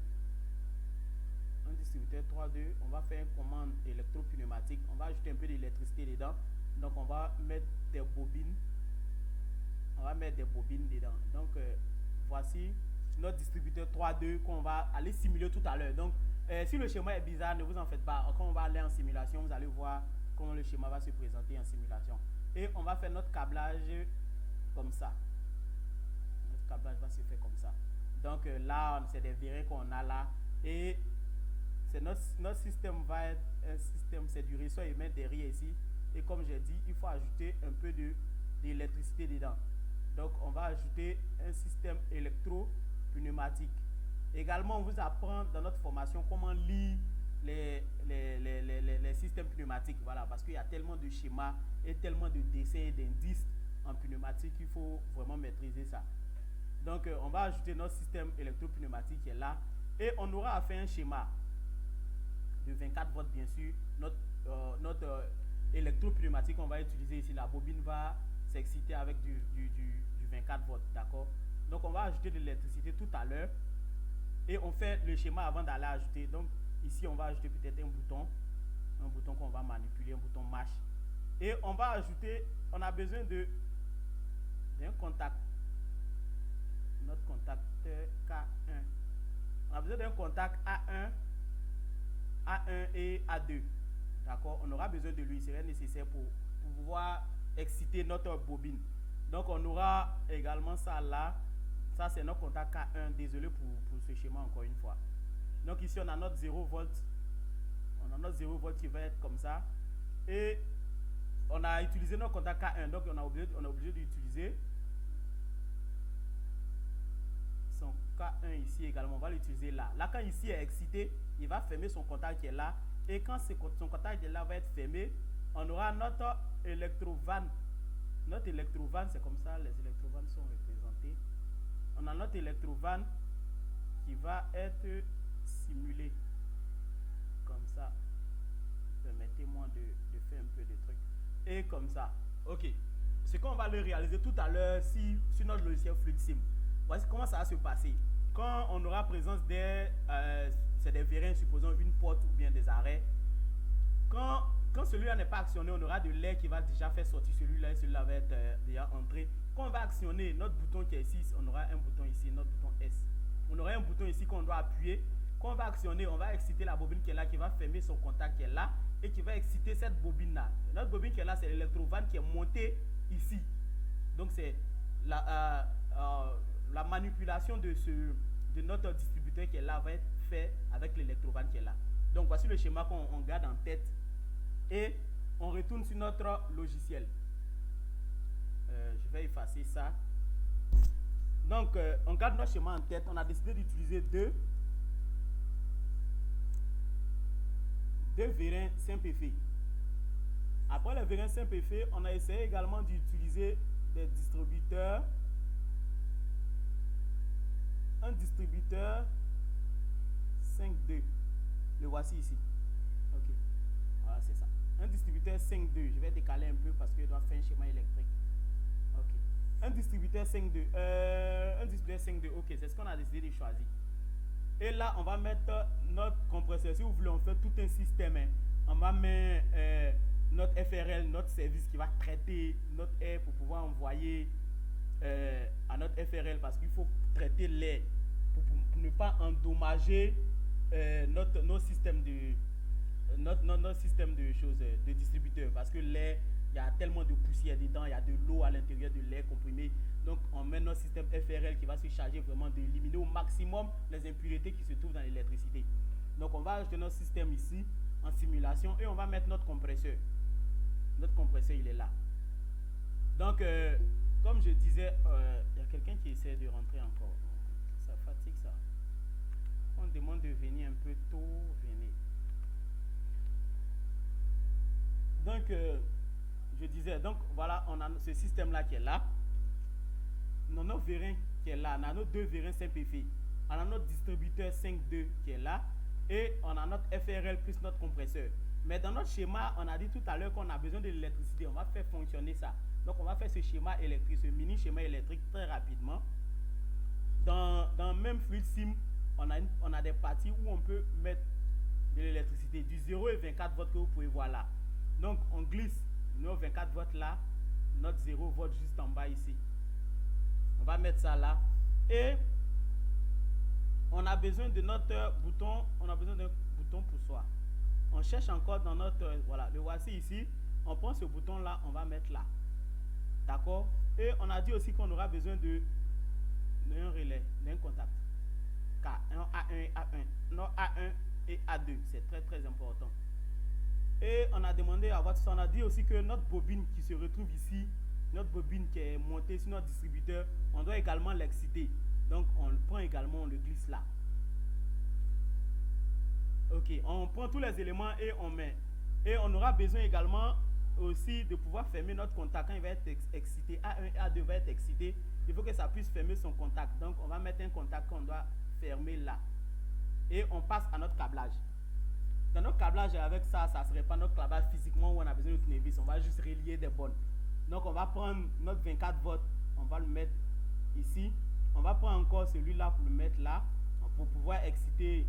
Un distributeur 3.2. On va faire une commande électropneumatique. On va ajouter un peu d'électricité dedans. Donc on va mettre des bobines. On va mettre des bobines dedans. Donc voici notre distributeur 3.2 qu'on va aller simuler tout à l'heure. Donc si le schéma est bizarre, ne vous en faites pas. Quand on va aller en simulation, vous allez voir comment le schéma va se présenter en simulation. Et on va faire notre câblage comme ça. Notre câblage va se faire comme ça. Donc là, c'est des vérins qu'on a là. Et c'est notre système va être un système, c'est du ressort émet derrière ici. Et comme j'ai dit, il faut ajouter un peu d'électricité dedans. Donc on va ajouter un système électro-pneumatique. Également, on vous apprend dans notre formation comment lire les systèmes pneumatiques. Voilà, parce qu'il y a tellement de schémas et tellement de dessins et d'indices en pneumatique qu'il faut vraiment maîtriser ça. Donc on va ajouter notre système électro-pneumatique qui est là. Et on aura à faire un schéma de 24 volts bien sûr. Notre électropneumatique qu'on va utiliser ici, la bobine va s'exciter avec du 24 volts, d'accord? Donc on va ajouter de l'électricité tout à l'heure et on fait le schéma avant d'aller ajouter. Donc ici on va ajouter peut-être un bouton qu'on va manipuler, un bouton marche. Et on va ajouter, on a besoin d'un contact, notre contacteur K1. On a a besoin d'un contact A1 et A2. D'accord? On aura besoin de lui, il serait nécessaire pour pouvoir exciter notre bobine. Donc on aura également ça là. Ça c'est notre contact K1. Désolé pour ce schéma encore une fois. Donc ici on a notre 0 volt. On a notre 0 volt qui va être comme ça. Et on a utilisé notre contact K1. Donc on est obligé d'utiliser son K1 ici également. On va l'utiliser là. Là quand ici est excité, il va fermer son contact qui est là. Et quand son contact est là va être fermé, on aura notre électrovanne. Notre électrovanne, c'est comme ça, les électrovannes sont représentés. On a notre électrovanne qui va être simulée. Comme ça. Permettez-moi de faire un peu de trucs. Et comme ça. Ok. Ce qu'on va le réaliser tout à l'heure sur notre logiciel FluidSim. Voici comment ça va se passer. Quand on aura présence c'est des vérins, supposons une porte ou bien des arrêts. Quand celui-là n'est pas actionné, on aura de l'air qui va déjà faire sortir celui-là et celui-là va être déjà entré. Quand on va actionner notre bouton qui est ici, on aura un bouton ici, notre bouton S. On aura un bouton ici qu'on doit appuyer. Quand on va actionner, on va exciter la bobine qui est là, qui va fermer son contact qui est là et qui va exciter cette bobine-là. Notre bobine qui est là, c'est l'électrovanne qui est montée ici. Donc c'est la manipulation de notre distributeur qui est là va être fait avec l'électrovanne qui est là. Donc voici le schéma qu'on garde en tête et on retourne sur notre logiciel. Je vais effacer ça. Donc on garde notre schéma en tête. On a décidé d'utiliser deux vérins simple effet. Après les vérins simple effet, on a essayé également d'utiliser des distributeurs. Un distributeur 5.2. Le voici ici. Ok. Voilà, c'est ça. Un distributeur 5.2. Je vais décaler un peu parce qu'il doit faire un schéma électrique. Ok. Un distributeur 5.2. Un distributeur 5.2. Ok, c'est ce qu'on a décidé de choisir. Et là, on va mettre notre compresseur. Si vous voulez, on fait tout un système. Hein. On va mettre notre FRL, notre service qui va traiter notre air pour pouvoir envoyer à notre FRL parce qu'il faut traiter l'air pour ne pas endommager notre système de choses de distributeur parce que l'air, il y a tellement de poussière dedans, il y a de l'eau à l'intérieur de l'air comprimé. Donc on met notre système FRL qui va se charger vraiment d'éliminer au maximum les impuretés qui se trouvent dans l'électricité. Donc on va ajouter notre système ici en simulation et on va mettre notre compresseur. Notre compresseur il est là. Donc comme je disais, il y a quelqu'un qui essaie de rentrer encore. Ça fatigue ça. On demande de venir un peu tôt, venez. Donc je disais, donc voilà, on a ce système là qui est là. On a notre vérin qui est là, on a nos deux vérins simple effet. On a notre distributeur 5.2 qui est là et on a notre FRL plus notre compresseur. Mais dans notre schéma, on a dit tout à l'heure qu'on a besoin de l'électricité. On va faire fonctionner ça. Donc on va faire ce schéma électrique, ce mini schéma électrique très rapidement. Dans même FluidSim, on a des parties où on peut mettre de l'électricité du 0 et 24 volts que vous pouvez voir là. Donc on glisse nos 24 volts là, notre 0 volts juste en bas ici. On va mettre ça là. Et on a besoin de notre bouton, on a besoin d'un bouton poussoir. On cherche encore dans notre, voilà, le voici ici. On prend ce bouton là, on va mettre là. D'accord? Et on a dit aussi qu'on aura besoin d'un relais, d'un contact. K1, A1 et A1. Non, A1 et A2. C'est très très important. Et on a demandé à voir ça. On a dit aussi que notre bobine qui se retrouve ici, notre bobine qui est montée sur notre distributeur, on doit également l'exciter. Donc on le prend également, on le glisse là. Ok, on prend tous les éléments et on met. Et on aura besoin également aussi de pouvoir fermer notre contact. Quand il va être excité, A1 et A2 va être excité, il faut que ça puisse fermer son contact. Donc on va mettre un contact qu'on doit fermer là. Et on passe à notre câblage. Dans notre câblage, avec ça, ça ne serait pas notre câblage physiquement où on a besoin de tournevis. On va juste relier des bonnes. Donc on va prendre notre 24 volts, on va le mettre ici. On va prendre encore celui-là pour le mettre là, pour pouvoir exciter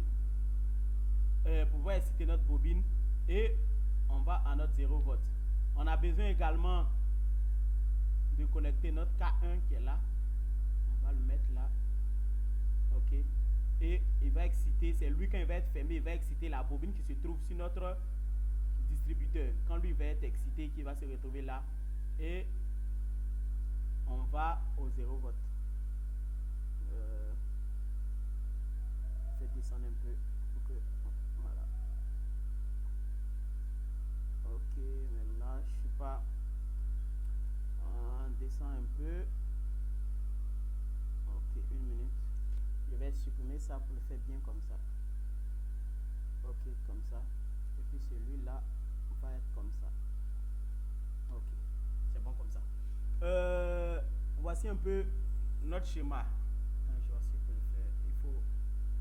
notre bobine. Et on va à notre 0 volts. On a besoin également de connecter notre K1 qui est là. On va le mettre là. Ok. Et il va exciter, c'est lui quand il va être fermé, il va exciter la bobine qui se trouve sur notre distributeur. Quand lui va être excité, qui va se retrouver là, et on va au 0 volt. Je vais descendre un peu pour que, voilà. Ok, mais là je suis pas. On descend un peu. Ok, une minute. Je vais supprimer ça pour le faire bien comme ça. Ok, comme ça. Et puis celui-là va être comme ça. Ok, c'est bon comme ça. Voici un peu notre schéma. Attends, je vois si je peux le faire. Il faut,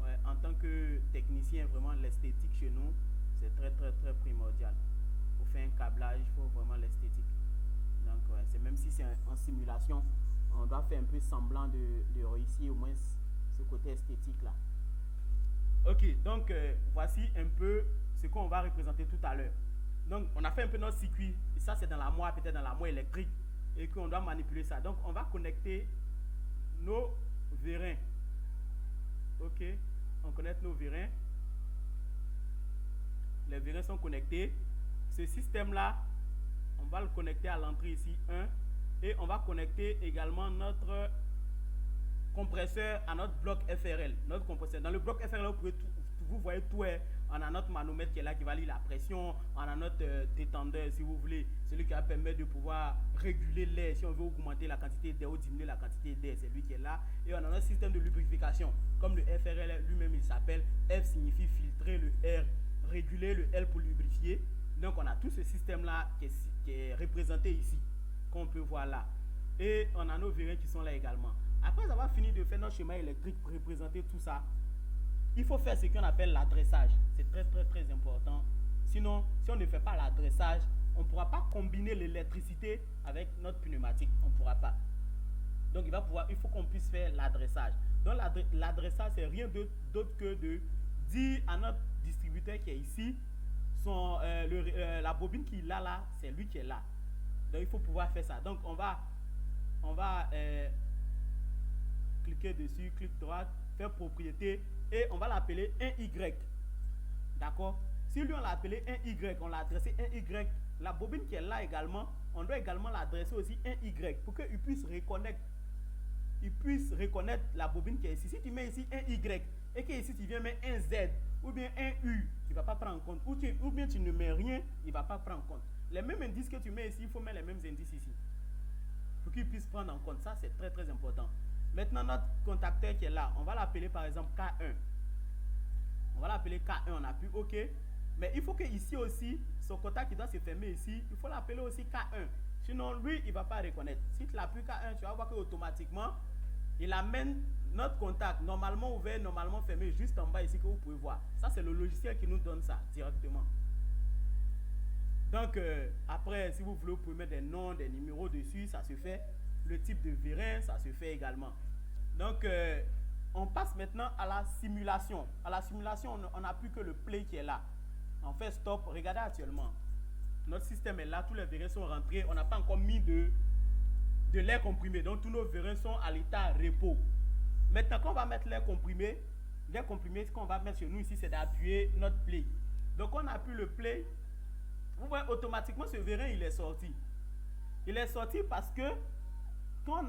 ouais, en tant que technicien, vraiment l'esthétique chez nous, c'est très primordial. Pour faire un câblage, il faut vraiment l'esthétique. Donc, ouais, c'est même si c'est en simulation, on doit faire un peu semblant de réussir au moins ce côté esthétique là. Ok, donc voici un peu ce qu'on va représenter tout à l'heure. Donc, on a fait un peu notre circuit, et ça c'est dans la moelle, peut-être dans la moelle électrique, et qu'on doit manipuler ça. Donc, on va connecter nos vérins. Ok, on connecte nos vérins. Les vérins sont connectés. Ce système-là, on va le connecter à l'entrée ici, 1, et on va connecter également notre compresseur à notre bloc FRL. Notre compresseur. Dans le bloc FRL, vous voyez tout. On a notre manomètre qui est là, qui va lire la pression. On a notre détendeur, si vous voulez, celui qui va permettre de pouvoir réguler l'air. Si on veut augmenter la quantité d'air ou diminuer la quantité d'air, c'est lui qui est là. Et on a notre système de lubrification. Comme le FRL lui-même, il s'appelle. F signifie filtrer le R, réguler le L pour lubrifier. Donc, on a tout ce système-là qui est représenté ici, qu'on peut voir là. Et on a nos vérins qui sont là également. Après avoir fini de faire notre schéma électrique pour représenter tout ça, il faut faire ce qu'on appelle l'adressage. C'est très important. Sinon, si on ne fait pas l'adressage, on ne pourra pas combiner l'électricité avec notre pneumatique. On ne pourra pas. Donc, il faut qu'on puisse faire l'adressage. Donc, l'adressage, c'est rien d'autre que de dire à notre distributeur qui est ici, la bobine qu'il a là, c'est lui qui est là. Donc, il faut pouvoir faire ça. Donc, on va cliquer dessus, clic droit, faire propriété, et on va l'appeler 1Y. D'accord? Si lui on l'a appelé 1Y, on l'a adressé 1Y, la bobine qui est là également, on doit également l'adresser aussi 1Y pour qu'il puisse reconnaître la bobine qui est ici. Si tu mets ici 1Y et que ici tu viens mettre un Z ou bien un U, il ne va pas prendre en compte. Ou bien tu ne mets rien, il ne va pas prendre en compte. Les mêmes indices que tu mets ici, il faut mettre les mêmes indices ici pour qu'il puisse prendre en compte. Ça, c'est très important. Maintenant, notre contacteur qui est là, on va l'appeler par exemple K1. On va l'appeler K1, on appuie OK. Mais il faut que ici aussi, son contact qui doit se fermer ici, il faut l'appeler aussi K1. Sinon, lui, il ne va pas reconnaître. Si tu l'appuies K1, tu vas voir qu'automatiquement, il amène notre contact, normalement ouvert, normalement fermé, juste en bas ici que vous pouvez voir. Ça, c'est le logiciel qui nous donne ça directement. Donc, après, si vous voulez, vous pouvez mettre des noms, des numéros dessus, ça se fait. Le type de vérin, ça se fait également. Donc, on passe maintenant à la simulation. À la simulation, on n'a plus que le play qui est là. On fait stop. Regardez actuellement. Notre système est là, tous les vérins sont rentrés. On n'a pas encore mis de l'air comprimé. Donc, tous nos vérins sont à l'état repos. Maintenant, quand on va mettre l'air comprimé, ce qu'on va mettre chez nous ici, c'est d'appuyer notre play. Donc, on appuie le play. Vous voyez, automatiquement, ce vérin, il est sorti. Il est sorti parce que quand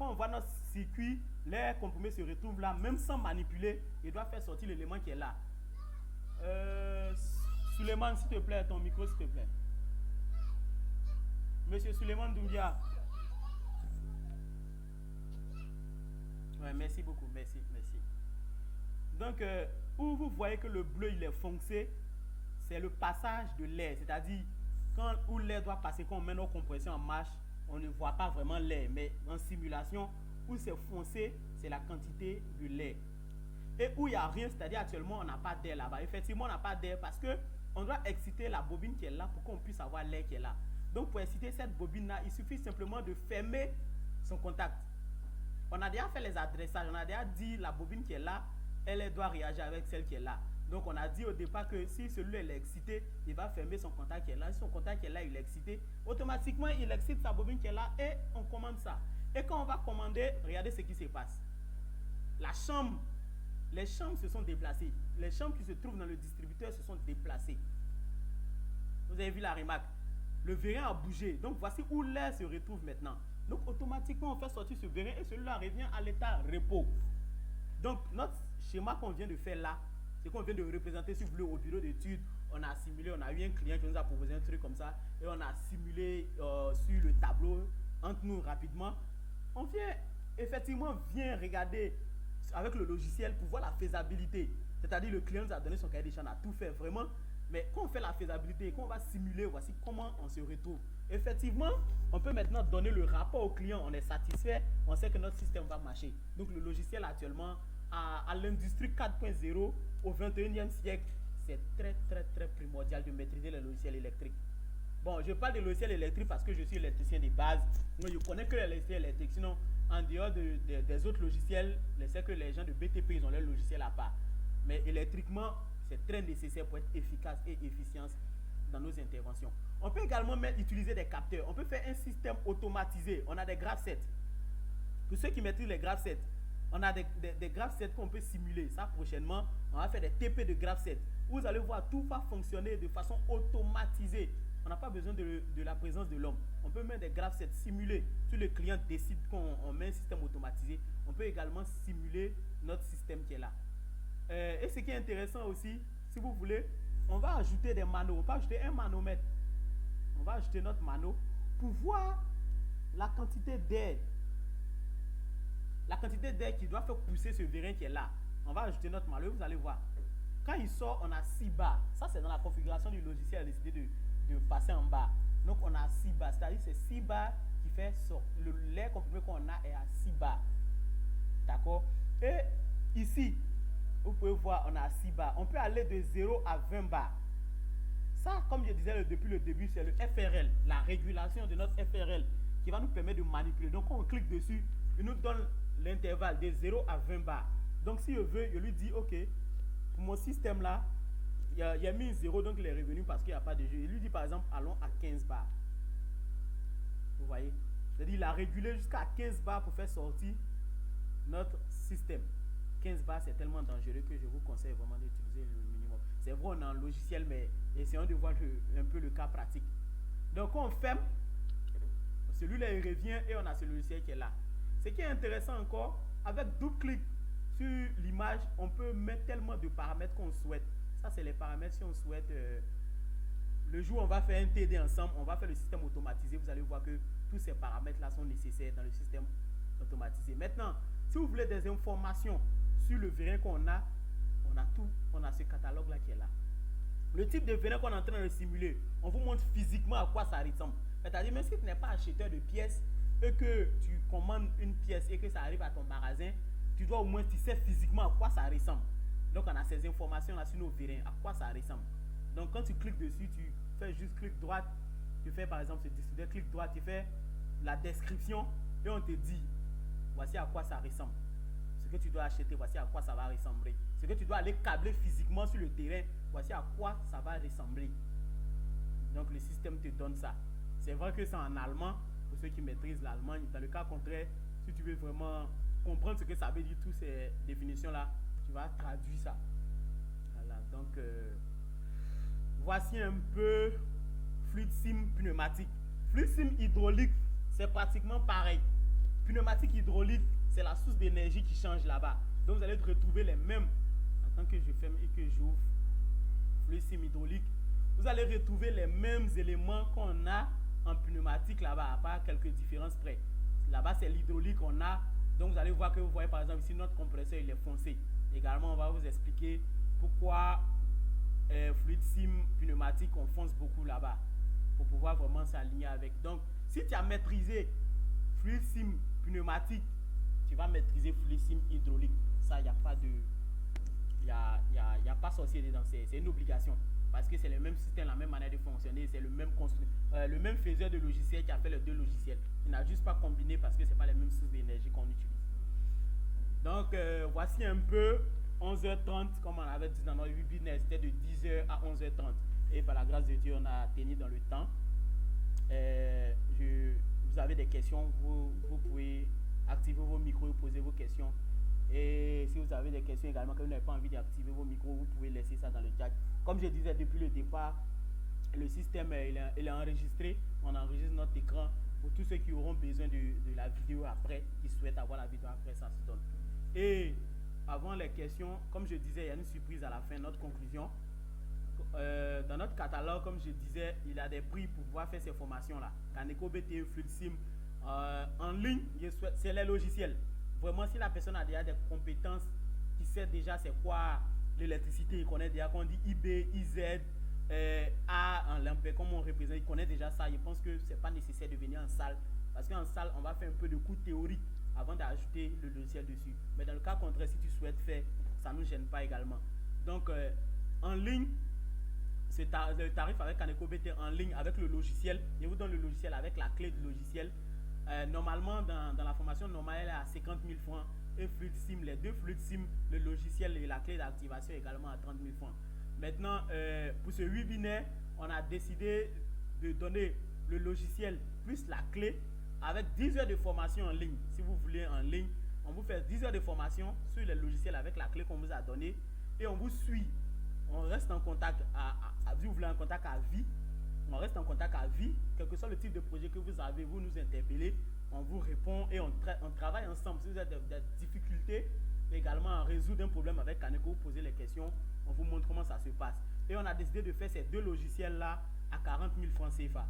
on voit notre circuit, l'air comprimé se retrouve là, même sans manipuler, il doit faire sortir l'élément qui est là. Suleiman, s'il te plaît, ton micro, s'il te plaît. Monsieur Suleiman Doumbia. Ouais, merci beaucoup, merci. Donc, où vous voyez que le bleu, il est foncé, c'est le passage de l'air, c'est-à-dire où l'air doit passer, quand on met nos compressions en marche, on ne voit pas vraiment l'air, mais en simulation, où c'est foncé, c'est la quantité de l'air. Et où il n'y a rien, c'est-à-dire actuellement, on n'a pas d'air là-bas. Effectivement, on n'a pas d'air parce qu'on doit exciter la bobine qui est là pour qu'on puisse avoir l'air qui est là. Donc, pour exciter cette bobine-là, il suffit simplement de fermer son contact. On a déjà fait les adressages, on a déjà dit la bobine qui est là, elle doit réagir avec celle qui est là. Donc, on a dit au départ que si celui-là est excité, il va fermer son contact qui est là. Si son contact qui est là, il est excité, automatiquement, il excite sa bobine qui est là et on commande ça. Et quand on va commander, regardez ce qui se passe. La chambre les chambres se sont déplacées. Les chambres qui se trouvent dans le distributeur se sont déplacées. Vous avez vu la remarque? Le vérin a bougé. Donc voici où l'air se retrouve maintenant. Donc automatiquement, on fait sortir ce vérin et celui-là revient à l'état repos. Donc notre schéma qu'on vient de faire là, c'est qu'on vient de représenter, si vous voulez, au bureau d'études. On a simulé, on a eu un client qui nous a proposé un truc comme ça et on a simulé sur le tableau entre nous rapidement. On vient, effectivement, regarder avec le logiciel pour voir la faisabilité. C'est-à-dire le client nous a donné son cahier des charges, on a tout fait vraiment. Mais quand on fait la faisabilité, quand on va simuler, voici comment on se retrouve. Effectivement, on peut maintenant donner le rapport au client, on est satisfait, on sait que notre système va marcher. Donc le logiciel actuellement, à l'industrie 4.0, au 21e siècle, c'est très primordial de maîtriser les logiciels électriques. Bon, je parle des logiciels électriques parce que je suis électricien de base. Moi, je connais que les logiciels électriques. Sinon, en dehors des autres logiciels, je sais que les gens de BTP, ils ont leur logiciel à part. Mais électriquement, c'est très nécessaire pour être efficace et efficience dans nos interventions. On peut également utiliser des capteurs. On peut faire un système automatisé. On a des graph-sets. Pour ceux qui maîtrisent les graph-sets, on a des graph-sets qu'on peut simuler. Ça, prochainement, on va faire des TP de graph-sets. Vous allez voir, tout va fonctionner de façon automatisée. On n'a pas besoin de la présence de l'homme. On peut mettre des graph-sets simulés. Si le client décide qu'on met un système automatisé, on peut également simuler notre système qui est là. Et ce qui est intéressant aussi, si vous voulez, on va ajouter des manos. On va ajouter un manomètre. On va ajouter notre mano pour voir la quantité d'air. La quantité d'air qui doit faire pousser ce vérin qui est là. On va ajouter notre mano et vous allez voir. Quand il sort, on a 6 bars. Ça, c'est dans la configuration du logiciel. Elle a décidé de passer en bas. Donc, on a 6 bars. C'est-à-dire c'est 6 bars qui fait sortir. L'air comprimé qu'on a est à 6 bars. D'accord? Et ici, vous pouvez voir, on a 6 bars. On peut aller de 0 à 20 bars. Ça, comme je disais depuis le début, c'est le FRL, la régulation de notre FRL, qui va nous permettre de manipuler. Donc, quand on clique dessus, il nous donne l'intervalle de 0 à 20 bars. Donc, si je veux, je lui dis, OK, pour mon système là, il a mis 0, donc il est revenu parce qu'il n'y a pas de jeu. Il lui dit, par exemple, allons à 15 bars. Vous voyez? C'est-à-dire, il a régulé jusqu'à 15 bars pour faire sortir notre système. 15 bars, c'est tellement dangereux que je vous conseille vraiment d'utiliser le minimum. C'est vrai, on a un logiciel, mais essayons de voir un peu le cas pratique. Donc, on ferme, celui-là, il revient et on a ce logiciel qui est là. Ce qui est intéressant encore, avec double clic sur l'image, on peut mettre tellement de paramètres qu'on souhaite. Ça, c'est les paramètres si on souhaite. Le jour où on va faire un TD ensemble, on va faire le système automatisé. Vous allez voir que tous ces paramètres-là sont nécessaires dans le système automatisé. Maintenant, si vous voulez des informations sur le vérin qu'on a, on a tout. On a ce catalogue-là qui est là. Le type de vérin qu'on est en train de simuler, on vous montre physiquement à quoi ça ressemble. C'est-à-dire, même si tu n'es pas acheteur de pièces et que tu commandes une pièce et que ça arrive à ton magasin, tu dois au moins, tu sais physiquement à quoi ça ressemble. Donc, on a ces informations-là sur nos vérins, à quoi ça ressemble. Donc, quand tu cliques dessus, tu fais juste clic droit. Tu fais par exemple ce distributeur, clic droit, tu fais la description et on te dit, voici à quoi ça ressemble. Ce que tu dois acheter, voici à quoi ça va ressembler. Ce que tu dois aller câbler physiquement sur le terrain, voici à quoi ça va ressembler. Donc, le système te donne ça. C'est vrai que c'est en allemand, pour ceux qui maîtrisent l'allemand. Dans le cas contraire, si tu veux vraiment comprendre ce que ça veut dire, toutes ces définitions-là, tu vas traduire ça. Voilà, donc, voici un peu fluide sim pneumatique. Fluide sim hydraulique, c'est pratiquement pareil. Pneumatique hydraulique, c'est la source d'énergie qui change là-bas. Donc, vous allez retrouver les mêmes. Attends que je ferme et que j'ouvre. Fluide sim hydraulique. Vous allez retrouver les mêmes éléments qu'on a en pneumatique là-bas, à part quelques différences près. Là-bas, c'est l'hydraulique qu'on a. Donc, vous allez voir que vous voyez par exemple ici, notre compresseur, il est foncé. Également, on va vous expliquer pourquoi fluide sim pneumatique, on fonce beaucoup là-bas. Pour pouvoir vraiment s'aligner avec. Donc, si tu as maîtrisé fluide sim pneumatique, tu vas maîtriser fluide sim hydraulique. Ça, il n'y a pas de... Il n'y a pas sorcier dedans. C'est une obligation. Parce que c'est le même système, la même manière de fonctionner. C'est le même le même faiseur de logiciel qui a fait les deux logiciels. Il n'a juste pas combiné parce que ce n'est pas les mêmes sources d'énergie qu'on utilise. Donc, voici un peu 11h30, comme on avait dit dans notre webinaire. C'était de 10h à 11h30. Et par la grâce de Dieu, on a tenu dans le temps. Vous avez des questions, vous pouvez activer vos micros et poser vos questions. Et si vous avez avez des questions également, que vous n'avez pas envie d'activer vos micros, vous pouvez laisser ça dans le chat. Comme je disais depuis le départ, le système il est enregistré. On enregistre notre écran pour tous ceux qui auront besoin de la vidéo après, qui souhaitent avoir la vidéo après, ça se donne. Et avant les questions, comme je disais, il y a une surprise à la fin, notre conclusion. Dans notre catalogue, comme je disais, il y a des prix pour pouvoir faire ces formations-là. Kaneko BT, FluidSim, en ligne, c'est les logiciels. Vraiment, si la personne a déjà des compétences, qui sait déjà c'est quoi l'électricité, il connaît déjà, quand on dit IB, IZ, A en lampé, comme on représente, il connaît déjà ça. Je pense que c'est pas nécessaire de venir en salle, parce qu'en salle, on va faire un peu de cours théoriques avant d'ajouter le logiciel dessus. Mais dans le cas contraire, si tu souhaites faire, ça ne nous gêne pas également. Donc, en ligne, le tarif avec Kaneko BT en ligne avec le logiciel, je vous donne le logiciel avec la clé du logiciel. Normalement, dans la formation normale, elle est à 50 000 francs. Et FluidSim, les deux FluidSim, le logiciel et la clé d'activation également à 30 000 francs. Maintenant, pour ce webinaire, on a décidé de donner le logiciel plus la clé avec 10 heures de formation en ligne. Si vous voulez en ligne, on vous fait 10 heures de formation sur le logiciel avec la clé qu'on vous a donnée et on vous suit. On reste en contact si vous voulez un contact à vie, on reste en contact à vie, quel que soit le type de projet que vous avez, vous nous interpellez, on vous répond et on travaille ensemble. Si vous avez des difficultés également à résoudre un problème avec Kaneko, vous posez les questions, on vous montre comment ça se passe. Et on a décidé de faire ces deux logiciels-là à 40 000 francs CFA.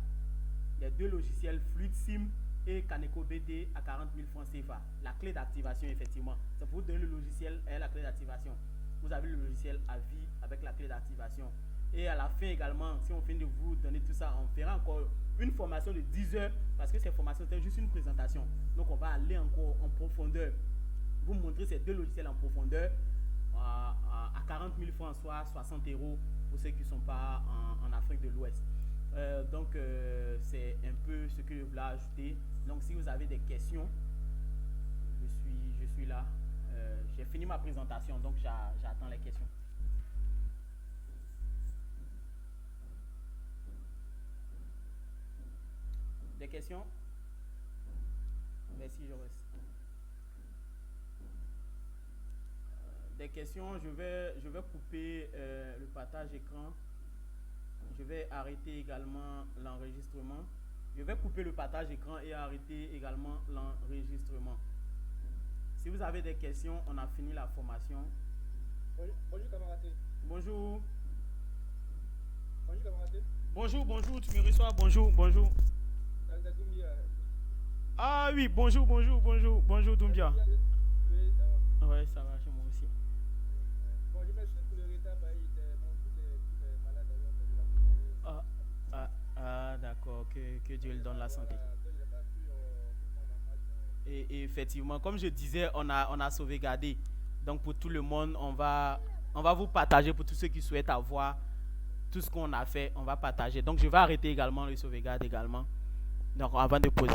Les deux logiciels FluidSim et Kaneko BT à 40 000 francs CFA. La clé d'activation, effectivement. C'est pour vous donner le logiciel et la clé d'activation. Vous avez le logiciel à vie avec la clé d'activation. Et à la fin également, si on finit de vous donner tout ça, on fera encore une formation de 10 heures parce que cette formation c'était juste une présentation. Donc on va aller encore en profondeur. Vous montrer ces deux logiciels en profondeur à 40 000 francs, soit 60 € pour ceux qui ne sont pas en Afrique de l'Ouest. Donc c'est un peu ce que je voulais ajouter. Donc si vous avez des questions, je suis là. J'ai fini ma présentation, donc j'attends les questions. Des questions? Merci, je reste. Des questions, je vais couper le partage écran. Je vais arrêter également l'enregistrement. Je vais couper le partage écran et arrêter également l'enregistrement. Si vous avez des questions, on a fini la formation. Bonjour camarade. Bonjour. Bonjour camarade. Bonjour, tu me reçois. Bonjour. Ah oui, bonjour Doumbia. Oui, ça va. Ouais, ça va chez moi aussi. Bon, je m'excuse pour le retard, mon fils est malade d'ailleurs. D'accord, que Dieu lui donne la santé. Et effectivement, comme je disais, on a sauvegardé. Donc pour tout le monde, on va vous partager pour tous ceux qui souhaitent avoir tout ce qu'on a fait, on va partager. Donc je vais arrêter également le sauvegarde également. Donc avant de poser